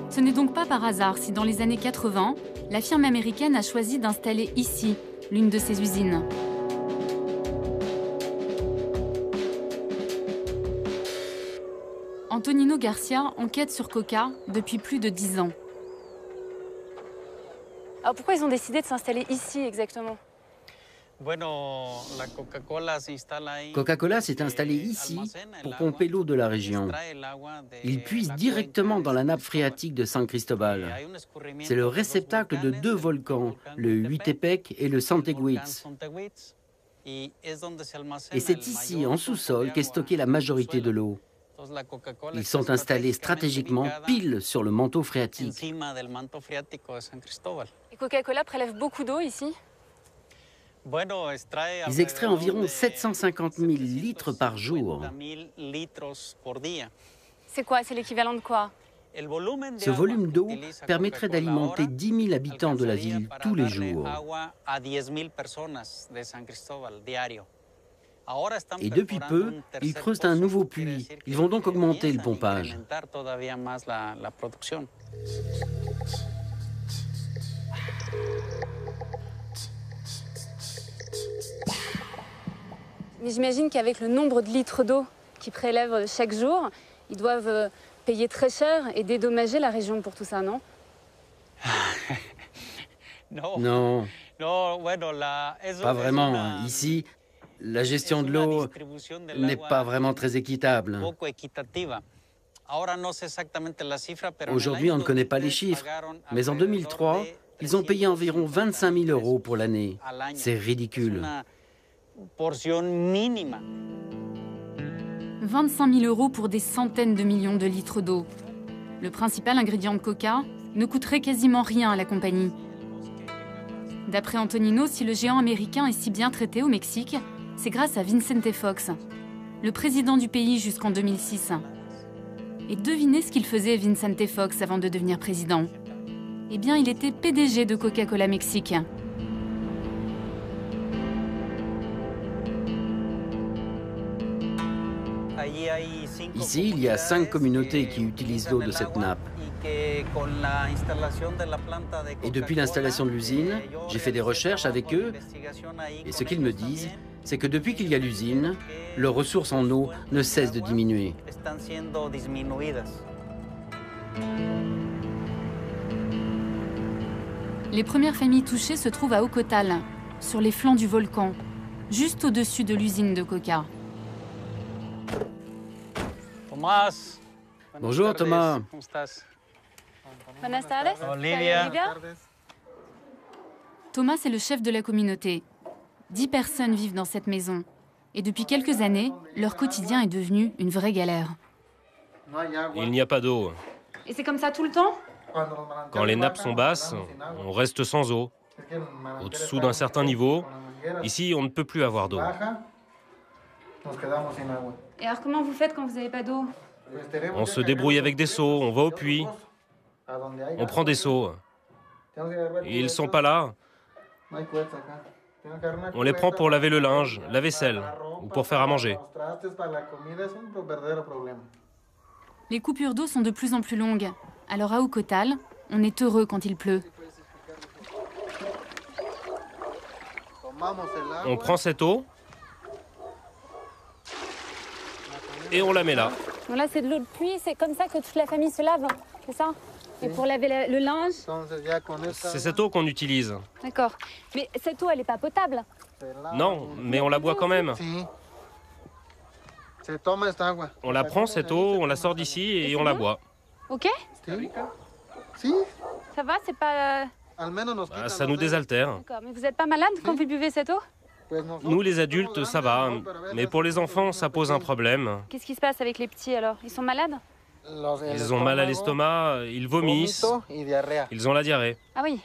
S1: Ce n'est donc pas par hasard si dans les années 80, la firme américaine a choisi d'installer ici l'une de ses usines. Antonino Garcia enquête sur Coca depuis plus de 10 ans.
S3: Alors pourquoi ils ont décidé de s'installer ici exactement?
S6: Coca-Cola s'est installé ici pour pomper l'eau de la région. Ils puisent directement dans la nappe phréatique de San Cristobal. C'est le réceptacle de 2 volcans, le Huitepec et le Santeguitz. Et c'est ici, en sous-sol, qu'est stockée la majorité de l'eau. Ils sont installés stratégiquement pile sur le manteau phréatique.
S3: Et Coca-Cola prélève beaucoup d'eau ici?
S6: Ils extraient environ 750 000 litres par jour.
S3: C'est quoi? C'est l'équivalent de quoi?
S6: Ce volume d'eau permettrait d'alimenter 10 000 habitants de la ville tous les jours. Et depuis peu, ils creusent un nouveau puits. Ils vont donc augmenter le pompage.
S3: Mais j'imagine qu'avec le nombre de litres d'eau qu'ils prélèvent chaque jour, ils doivent payer très cher et dédommager la région pour tout ça, non?
S6: Non, pas vraiment. Ici, la gestion de l'eau n'est pas vraiment très équitable. Aujourd'hui, on ne connaît pas les chiffres, mais en 2003, ils ont payé environ 25 000 € pour l'année. C'est ridicule.
S1: 25 000 € pour des centaines de millions de litres d'eau. Le principal ingrédient de Coca ne coûterait quasiment rien à la compagnie. D'après Antonino, si le géant américain est si bien traité au Mexique, c'est grâce à Vicente Fox, le président du pays jusqu'en 2006. Et devinez ce qu'il faisait Vicente Fox avant de devenir président. Eh bien, il était PDG de Coca-Cola Mexique.
S6: Ici, il y a 5 communautés qui utilisent l'eau de cette nappe. Et depuis l'installation de l'usine, j'ai fait des recherches avec eux. Et ce qu'ils me disent, c'est que depuis qu'il y a l'usine, leurs ressources en eau ne cessent de diminuer.
S1: Les premières familles touchées se trouvent à Ocotal, sur les flancs du volcan, juste au-dessus de l'usine de Coca.
S6: Bonjour Thomas.
S3: Buenas tardes. Olivia.
S1: Thomas est le chef de la communauté. 10 personnes vivent dans cette maison. Et depuis quelques années, leur quotidien est devenu une vraie galère.
S15: Il n'y a pas d'eau.
S3: Et c'est comme ça tout le temps?
S15: Quand les nappes sont basses, on reste sans eau. Au-dessous d'un certain niveau, ici, on ne peut plus avoir d'eau.
S3: Et alors comment vous faites quand vous n'avez pas d'eau?
S15: On se débrouille avec des seaux, on va au puits. On prend des seaux. Ils ne sont pas là. On les prend pour laver le linge, la vaisselle, ou pour faire à manger.
S1: Les coupures d'eau sont de plus en plus longues. Alors à Ocotal, on est heureux quand il pleut.
S15: On prend cette eau et on la met là.
S3: Donc là, c'est de l'eau de pluie, c'est comme ça que toute la famille se lave, c'est ça? Et pour laver le linge?
S15: C'est cette eau qu'on utilise.
S3: D'accord. Mais cette eau, elle n'est pas potable?
S15: Non, mais on la boit quand même. On la prend, cette eau, on la sort d'ici et on la boit.
S3: Ok? Ça va, c'est pas...
S15: Bah, ça nous désaltère.
S3: D'accord, mais vous n'êtes pas malade quand vous buvez cette eau?
S15: Nous, les adultes, ça va. Mais pour les enfants, ça pose un problème.
S3: Qu'est-ce qui se passe avec les petits alors? Ils sont malades?
S15: Ils ont mal à l'estomac, ils vomissent, ils ont la diarrhée.
S3: Ah oui?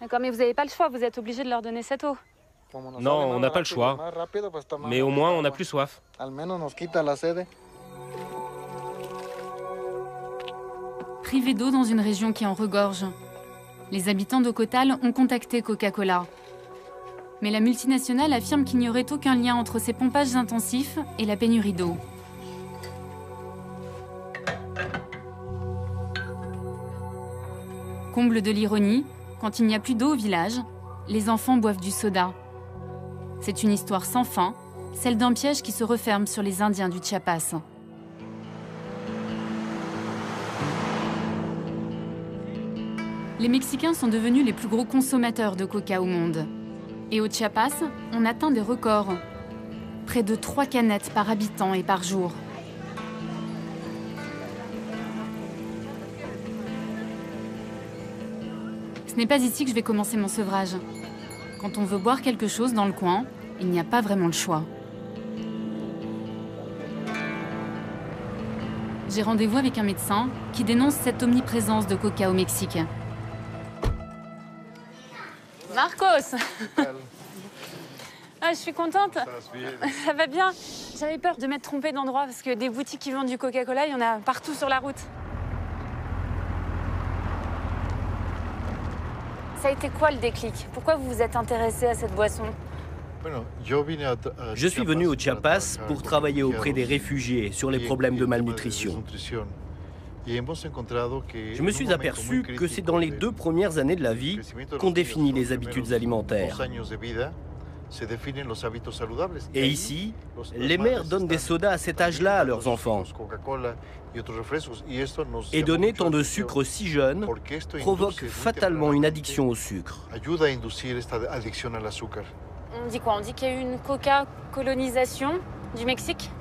S3: D'accord, mais vous n'avez pas le choix, vous êtes obligé de leur donner cette eau.
S15: Non, on n'a pas le choix. Mais au moins, on n'a plus soif.
S1: Privé d'eau dans une région qui en regorge. Les habitants d'Ocotal ont contacté Coca-Cola. Mais la multinationale affirme qu'il n'y aurait aucun lien entre ces pompages intensifs et la pénurie d'eau. Comble de l'ironie, quand il n'y a plus d'eau au village, les enfants boivent du soda. C'est une histoire sans fin, celle d'un piège qui se referme sur les Indiens du Chiapas. Les Mexicains sont devenus les plus gros consommateurs de coca au monde. Et au Chiapas, on atteint des records. Près de 3 canettes par habitant et par jour. Ce n'est pas ici que je vais commencer mon sevrage. Quand on veut boire quelque chose dans le coin, il n'y a pas vraiment le choix. J'ai rendez-vous avec un médecin qui dénonce cette omniprésence de coca au Mexique.
S3: Marcos! Ah, je suis contente. Ça va bien. J'avais peur de m'être trompée d'endroit parce que des boutiques qui vendent du Coca-Cola, il y en a partout sur la route. Ça a été quoi le déclic? Pourquoi vous vous êtes intéressé à cette boisson?
S10: Je suis venu au Chiapas pour travailler auprès des réfugiés sur les problèmes de malnutrition. Je me suis aperçu que c'est dans les 2 premières années de la vie qu'on définit les habitudes alimentaires. Et ici, les mères donnent des sodas à cet âge-là à leurs enfants. Et donner tant de sucre si jeune provoque fatalement une addiction au sucre.
S3: On dit quoi? On dit qu'il y a eu une coca-colonisation du Mexique?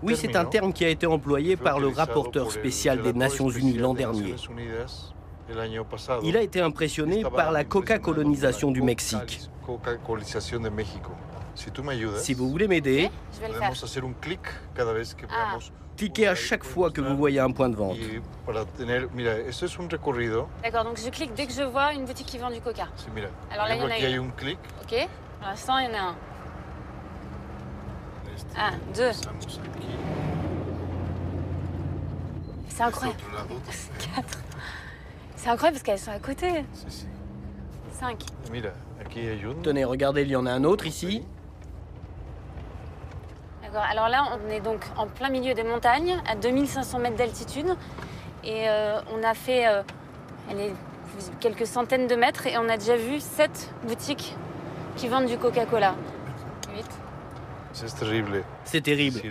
S10: Oui, c'est un terme qui a été employé par le rapporteur spécial des Nations Unies l'an dernier. Il a été impressionné par la coca-colonisation du Mexique. Si vous voulez m'aider,
S3: je vais le faire.
S10: cliquez à chaque fois que vous voyez un point de vente.
S3: D'accord, donc je clique dès que je vois une boutique qui vend du coca. Alors là, il y en a une. Ok, pour l'instant, il y en a un. 1, 2. C'est incroyable. 4. C'est incroyable parce qu'elles sont à côté. 5.
S10: Tenez, regardez, il y en a un autre ici.
S3: D'accord, alors là, on est donc en plein milieu des montagnes, à 2500 mètres d'altitude. Et on a fait quelques centaines de mètres et on a déjà vu 7 boutiques qui vendent du Coca-Cola. 8.
S10: C'est terrible.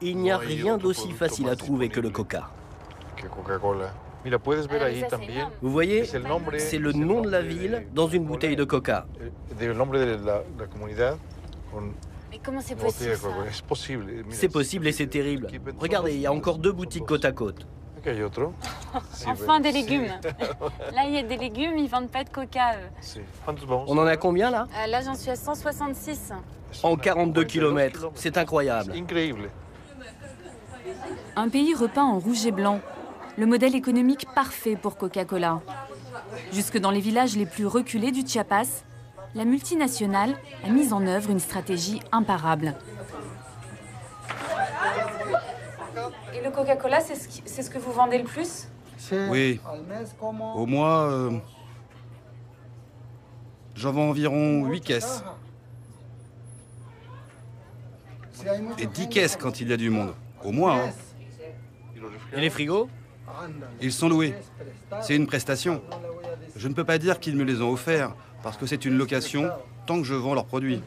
S10: Il n'y a rien d'aussi facile à trouver que le coca. Vous voyez, c'est le nom de la ville dans une bouteille de coca.
S3: Mais comment c'est possible ça?
S10: C'est possible et c'est terrible. Regardez, il y a encore 2 boutiques côte à côte.
S3: Enfin des légumes. Là, il y a des légumes, ils vendent pas de coca.
S10: On en a combien là?
S3: Là, j'en suis à 166.
S10: En 42 km, c'est incroyable.
S1: Un pays repeint en rouge et blanc, le modèle économique parfait pour Coca-Cola. Jusque dans les villages les plus reculés du Chiapas, la multinationale a mis en œuvre une stratégie imparable.
S3: Et le Coca-Cola, c'est ce que vous vendez le plus?
S22: Oui. Au mois, j'en vends environ 8 caisses. Et 10 caisses quand il y a du monde. Au moins, hein.
S10: Et les frigos?
S22: Ils sont loués. C'est une prestation. Je ne peux pas dire qu'ils me les ont offerts, parce que c'est une location tant que je vends leurs produits.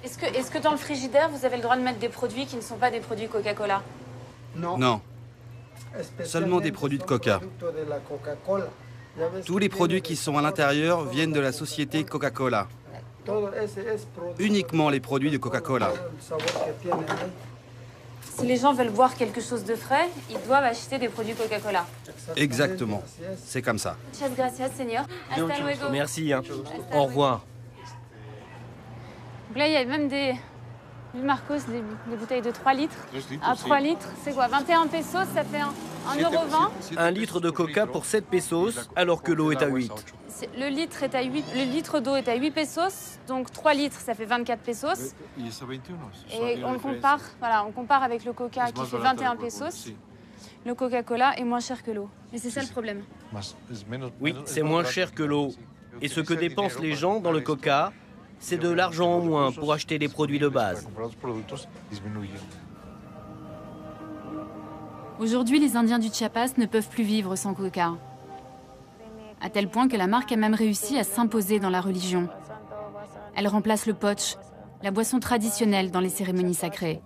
S3: Est-ce que dans le frigidaire, vous avez le droit de mettre des produits qui ne sont pas des produits Coca-Cola?
S22: Non. Seulement des produits de Coca. Tous les produits qui sont à l'intérieur viennent de la société Coca-Cola. Uniquement les produits de Coca-Cola.
S3: Si les gens veulent boire quelque chose de frais, ils doivent acheter des produits Coca-Cola.
S22: Exactement. C'est comme ça.
S3: Muchas gracias, señor. Hasta luego.
S10: Merci. Au revoir.
S3: Donc là, il y a même des... Vu Marcos, des bouteilles de 3 litres. 3 litres, c'est quoi? 21 pesos, ça fait 1,20 €.
S10: 1 litre de coca pour 7 pesos, alors que l'eau est à 8.
S3: Le litre d'eau est à 8 pesos, donc 3 litres, ça fait 24 pesos. Et on compare avec le coca qui fait 21 pesos. le Coca-Cola est moins cher que l'eau. Et c'est ça le problème.
S10: Oui, c'est moins cher que l'eau. Et ce que dépensent les gens dans le coca, c'est de l'argent en moins pour acheter des produits de base.
S1: Aujourd'hui, les Indiens du Chiapas ne peuvent plus vivre sans coca. À tel point que la marque a même réussi à s'imposer dans la religion. Elle remplace le potch, la boisson traditionnelle dans les cérémonies sacrées.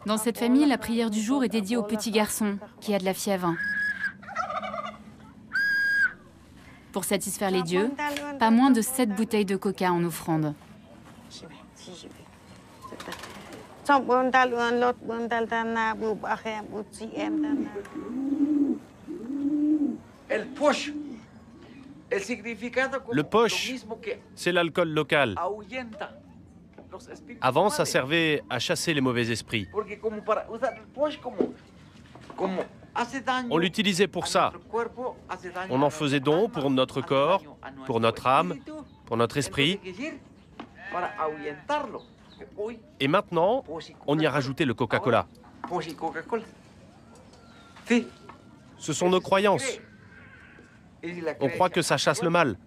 S1: Dans cette famille, la prière du jour est dédiée au petit garçon qui a de la fièvre. Pour satisfaire les dieux, pas moins de 7 bouteilles de coca en offrande.
S15: Le posh, c'est l'alcool local. Avant, ça servait à chasser les mauvais esprits. On l'utilisait pour ça. On en faisait don pour notre corps, pour notre âme, pour notre esprit. Et maintenant, on y a rajouté le Coca-Cola. Ce sont nos croyances. On croit que ça chasse le mal.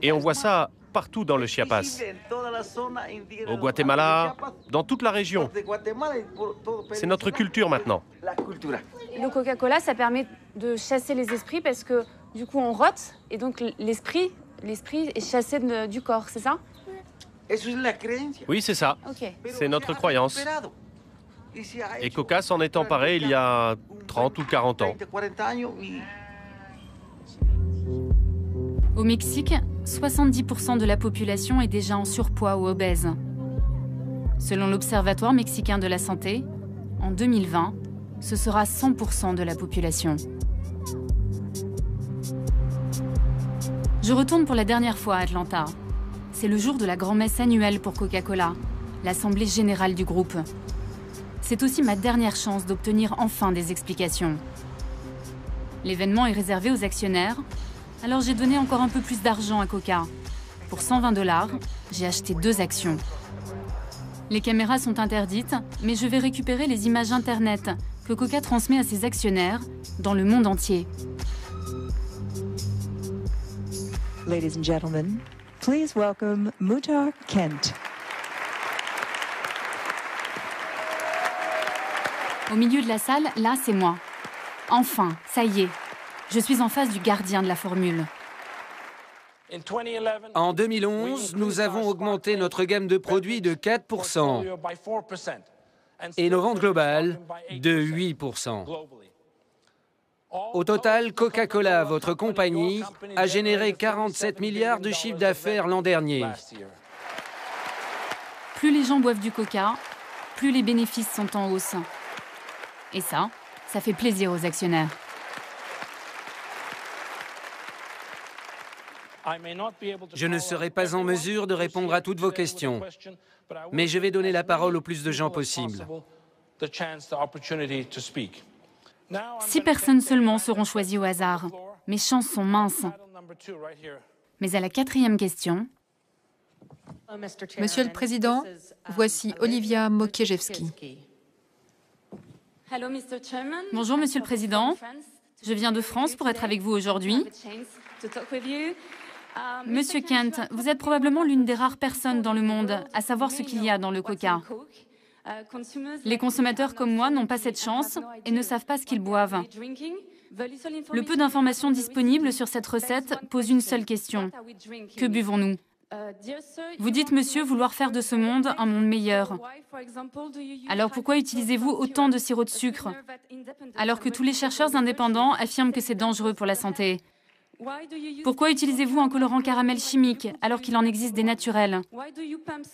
S15: Et on voit ça partout dans le Chiapas. Au Guatemala, dans toute la région. C'est notre culture maintenant.
S3: Le Coca-Cola, ça permet de chasser les esprits parce que du coup on rote et donc l'esprit est chassé du corps, c'est ça?
S15: Oui, c'est ça.
S3: Okay.
S15: C'est notre croyance. Et Coca s'en est emparé il y a 30 ou 40 ans.
S1: Au Mexique, 70% de la population est déjà en surpoids ou obèse. Selon l'Observatoire mexicain de la santé, en 2020, ce sera 100% de la population. Je retourne pour la dernière fois à Atlanta. C'est le jour de la grand-messe annuelle pour Coca-Cola, l'assemblée générale du groupe. C'est aussi ma dernière chance d'obtenir enfin des explications. L'événement est réservé aux actionnaires, alors j'ai donné encore un peu plus d'argent à Coca. Pour 120 $, j'ai acheté 2 actions. Les caméras sont interdites, mais je vais récupérer les images Internet que Coca transmet à ses actionnaires dans le monde entier.
S7: Ladies and gentlemen, please welcome Muhtar Kent.
S1: Au milieu de la salle, là, c'est moi. Enfin, ça y est, je suis en face du gardien de la formule.
S2: En 2011, nous avons augmenté notre gamme de produits de 4% et nos ventes globales de 8%. Au total, Coca-Cola, votre compagnie, a généré 47 milliards de chiffre d'affaires l'an dernier.
S1: Plus les gens boivent du coca, plus les bénéfices sont en hausse. Et ça fait plaisir aux actionnaires.
S2: Je ne serai pas en mesure de répondre à toutes vos questions, mais je vais donner la parole au plus de gens possible.
S1: 6 personnes seulement seront choisies au hasard. Mes chances sont minces. Mais à la 4e question...
S18: Monsieur le Président, voici Olivia Mokiejewski.
S1: Bonjour, Monsieur le Président. Je viens de France pour être avec vous aujourd'hui. Monsieur Kent, vous êtes probablement l'une des rares personnes dans le monde à savoir ce qu'il y a dans le coca. Les consommateurs comme moi n'ont pas cette chance et ne savent pas ce qu'ils boivent. Le peu d'informations disponibles sur cette recette pose une seule question. Que buvons-nous? Vous dites, monsieur, vouloir faire de ce monde un monde meilleur. Alors pourquoi utilisez-vous autant de sirop de sucre, alors que tous les chercheurs indépendants affirment que c'est dangereux pour la santé? Pourquoi utilisez-vous un colorant caramel chimique, alors qu'il en existe des naturels?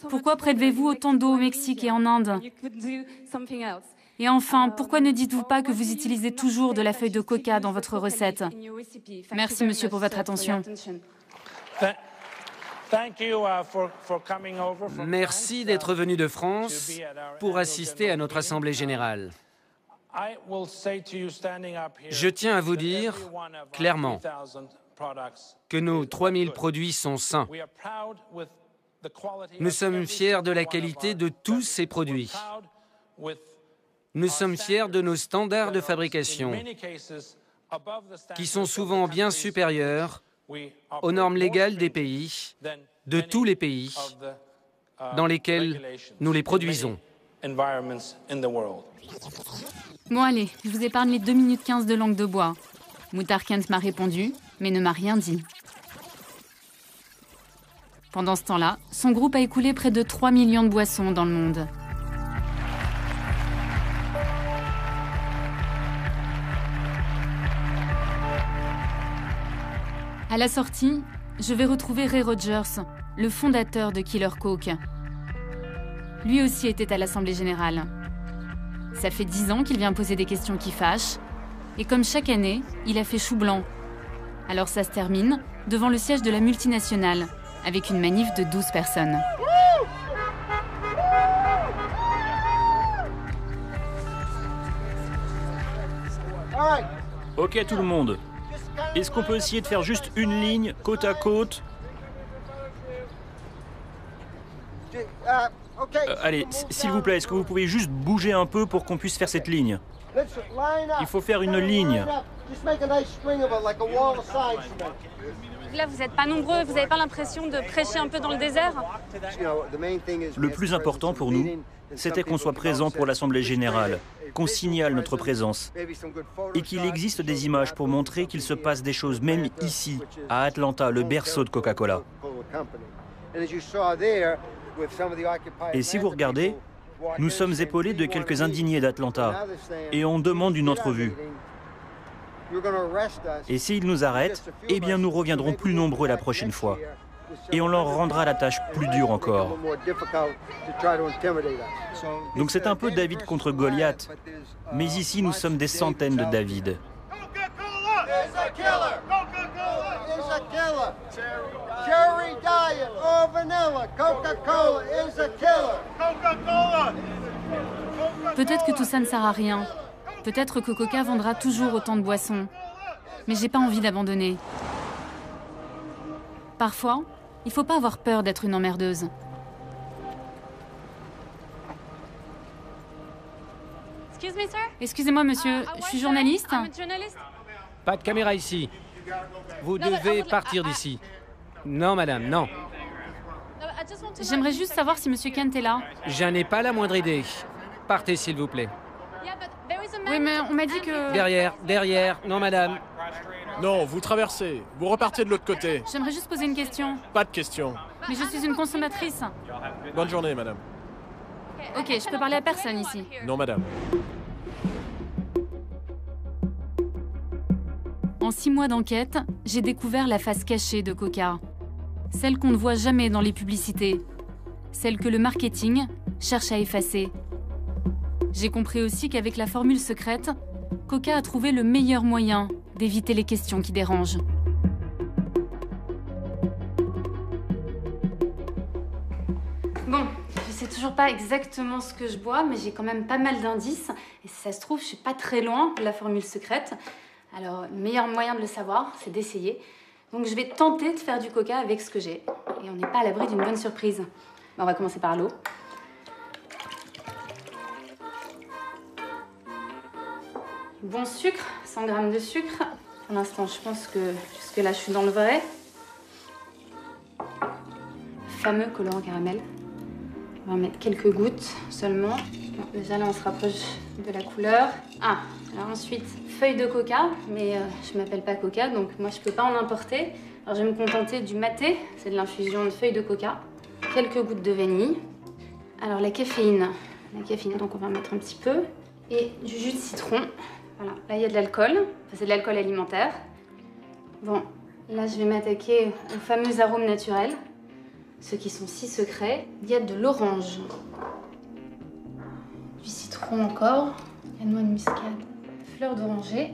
S1: Pourquoi prélevez-vous autant d'eau au Mexique et en Inde? Et enfin, pourquoi ne dites-vous pas que vous utilisez toujours de la feuille de coca dans votre recette? Merci, monsieur, pour votre attention.
S2: Merci d'être venu de France pour assister à notre Assemblée générale. Je tiens à vous dire clairement que nos 3000 produits sont sains. Nous sommes fiers de la qualité de tous ces produits. Nous sommes fiers de nos standards de fabrication, qui sont souvent bien supérieurs aux normes légales des pays, de tous les pays dans lesquels nous les produisons.
S1: Bon allez, je vous épargne les 2 minutes 15 de langue de bois. Muhtar Kent m'a répondu, mais ne m'a rien dit. Pendant ce temps-là, son groupe a écoulé près de 3 millions de boissons dans le monde. À la sortie, je vais retrouver Ray Rogers, le fondateur de Killer Coke. Lui aussi était à l'Assemblée générale. Ça fait 10 ans qu'il vient poser des questions qui fâchent. Et comme chaque année, il a fait chou blanc. Alors ça se termine devant le siège de la multinationale, avec une manif de 12 personnes.
S4: Ok tout le monde. Est-ce qu'on peut essayer de faire juste une ligne, côte à côte? Allez, s'il vous plaît, est-ce que vous pouvez juste bouger un peu pour qu'on puisse faire cette ligne? Il faut faire une ligne.
S3: Là, vous n'êtes pas nombreux, vous n'avez pas l'impression de prêcher un peu dans le désert?
S4: Le plus important pour nous, c'était qu'on soit présent pour l'Assemblée générale, qu'on signale notre présence, et qu'il existe des images pour montrer qu'il se passe des choses, même ici, à Atlanta, le berceau de Coca-Cola. Et si vous regardez, nous sommes épaulés de quelques indignés d'Atlanta, et on demande une entrevue. Et s'ils nous arrêtent, eh bien nous reviendrons plus nombreux la prochaine fois. Et on leur rendra la tâche plus dure encore. Donc c'est un peu David contre Goliath. Mais ici, nous sommes des centaines de David.
S1: Peut-être que tout ça ne sert à rien. Peut-être que Coca vendra toujours autant de boissons. Mais j'ai pas envie d'abandonner. Parfois, il faut pas avoir peur d'être une emmerdeuse. Excusez-moi, monsieur, je suis journaliste.
S2: Pas de caméra ici. Vous devez partir d'ici. Non, madame, non.
S1: J'aimerais juste savoir si monsieur Kent est là.
S2: Je n'ai pas la moindre idée. Partez, s'il vous plaît.
S1: Oui, mais on m'a dit que...
S2: Derrière. Non, madame.
S16: Non, vous traversez. Vous repartez de l'autre côté.
S1: J'aimerais juste poser une question.
S16: Pas de question.
S1: Mais je suis une consommatrice.
S16: Bonne journée, madame.
S1: Ok, je peux parler à personne ici.
S16: Non, madame.
S1: En 6 mois d'enquête, j'ai découvert la face cachée de Coca. Celle qu'on ne voit jamais dans les publicités. Celle que le marketing cherche à effacer. J'ai compris aussi qu'avec la formule secrète, Coca a trouvé le meilleur moyen d'éviter les questions qui dérangent. Bon, je sais toujours pas exactement ce que je bois, mais j'ai quand même pas mal d'indices. Et si ça se trouve, je suis pas très loin de la formule secrète. Alors, le meilleur moyen de le savoir, c'est d'essayer. Donc je vais tenter de faire du Coca avec ce que j'ai. Et on n'est pas à l'abri d'une bonne surprise. On va commencer par l'eau. Bon sucre, 100 g de sucre. Pour l'instant, je pense que jusque-là, je suis dans le vrai. Fameux colorant caramel. On va mettre quelques gouttes seulement. Bon, déjà là, on se rapproche de la couleur. Ah, alors ensuite, feuille de coca. Mais je m'appelle pas Coca, donc moi, je peux pas en importer. Alors, je vais me contenter du maté. C'est de l'infusion de feuilles de coca. Quelques gouttes de vanille. Alors, la caféine. Donc on va en mettre un petit peu. Et du jus de citron. Voilà, là il y a de l'alcool, enfin, c'est de l'alcool alimentaire. Bon, là je vais m'attaquer aux fameux arômes naturels, ceux qui sont si secrets. Il y a de l'orange, du citron encore, il y a de noix de muscade, fleur d'oranger.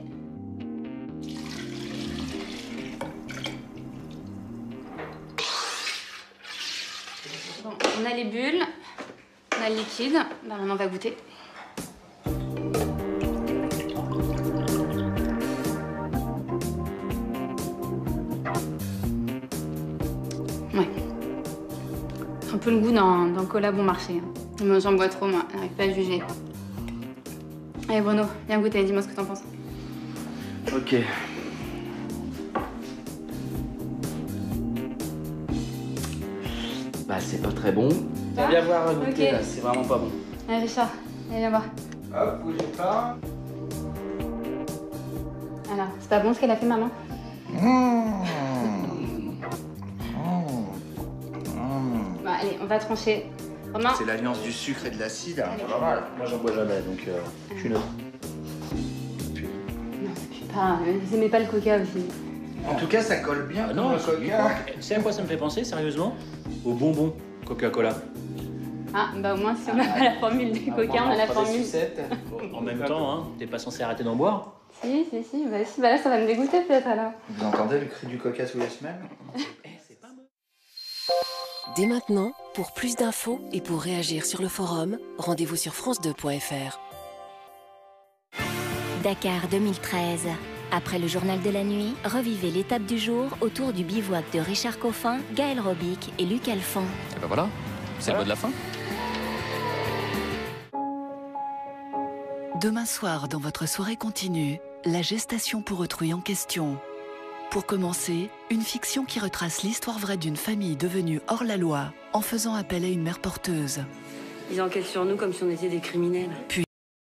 S1: Bon, on a les bulles, on a le liquide, ben, on en va goûter.
S3: Ouais. Un peu le goût d'un cola bon marché. Moi, j'en bois trop, moi. J'arrive pas à juger. Allez, Bruno, viens goûter. Dis-moi ce que t'en penses.
S6: Ok. Bah, c'est pas très bon. Viens voir goûter, là. C'est vraiment pas bon.
S3: Allez, Richard. Allez, viens voir.
S22: Hop, bougez pas.
S3: Alors, c'est pas bon ce qu'elle a fait, maman? Bon, allez, on va trancher. Romain.
S22: C'est l'alliance du sucre et de l'acide. C'est pas mal. Moi, j'en bois jamais, donc je suis neutre.
S3: Non, je sais pas. Vous aimez pas le coca aussi?
S22: En tout cas, ça colle bien comme
S4: Non,
S22: le coca.
S4: tu sais à quoi ça me fait penser, sérieusement? Aux bonbons Coca-Cola.
S3: Ah, bah au moins, si on n'a pas la formule du coca, on a la formule.
S4: En même temps, hein, t'es pas censé arrêter d'en boire?
S3: Si. Bah là, ça va me dégoûter peut-être alors.
S22: Vous entendez le cri du coca tous les semaines?
S12: Dès maintenant, pour plus d'infos et pour réagir sur le forum, rendez-vous sur france2.fr.
S21: Dakar 2013. Après le journal de la nuit, revivez l'étape du jour autour du bivouac de Richard Coffin, Gaël Robic et Luc Alphand.
S15: Et ben voilà, c'est le mot de la fin.
S12: Demain soir, dans votre soirée continue, la gestation pour autrui en question. Pour commencer, une fiction qui retrace l'histoire vraie d'une famille devenue hors la loi en faisant appel à une mère porteuse.
S17: Ils enquêtent sur nous comme si on était des criminels.
S12: Puis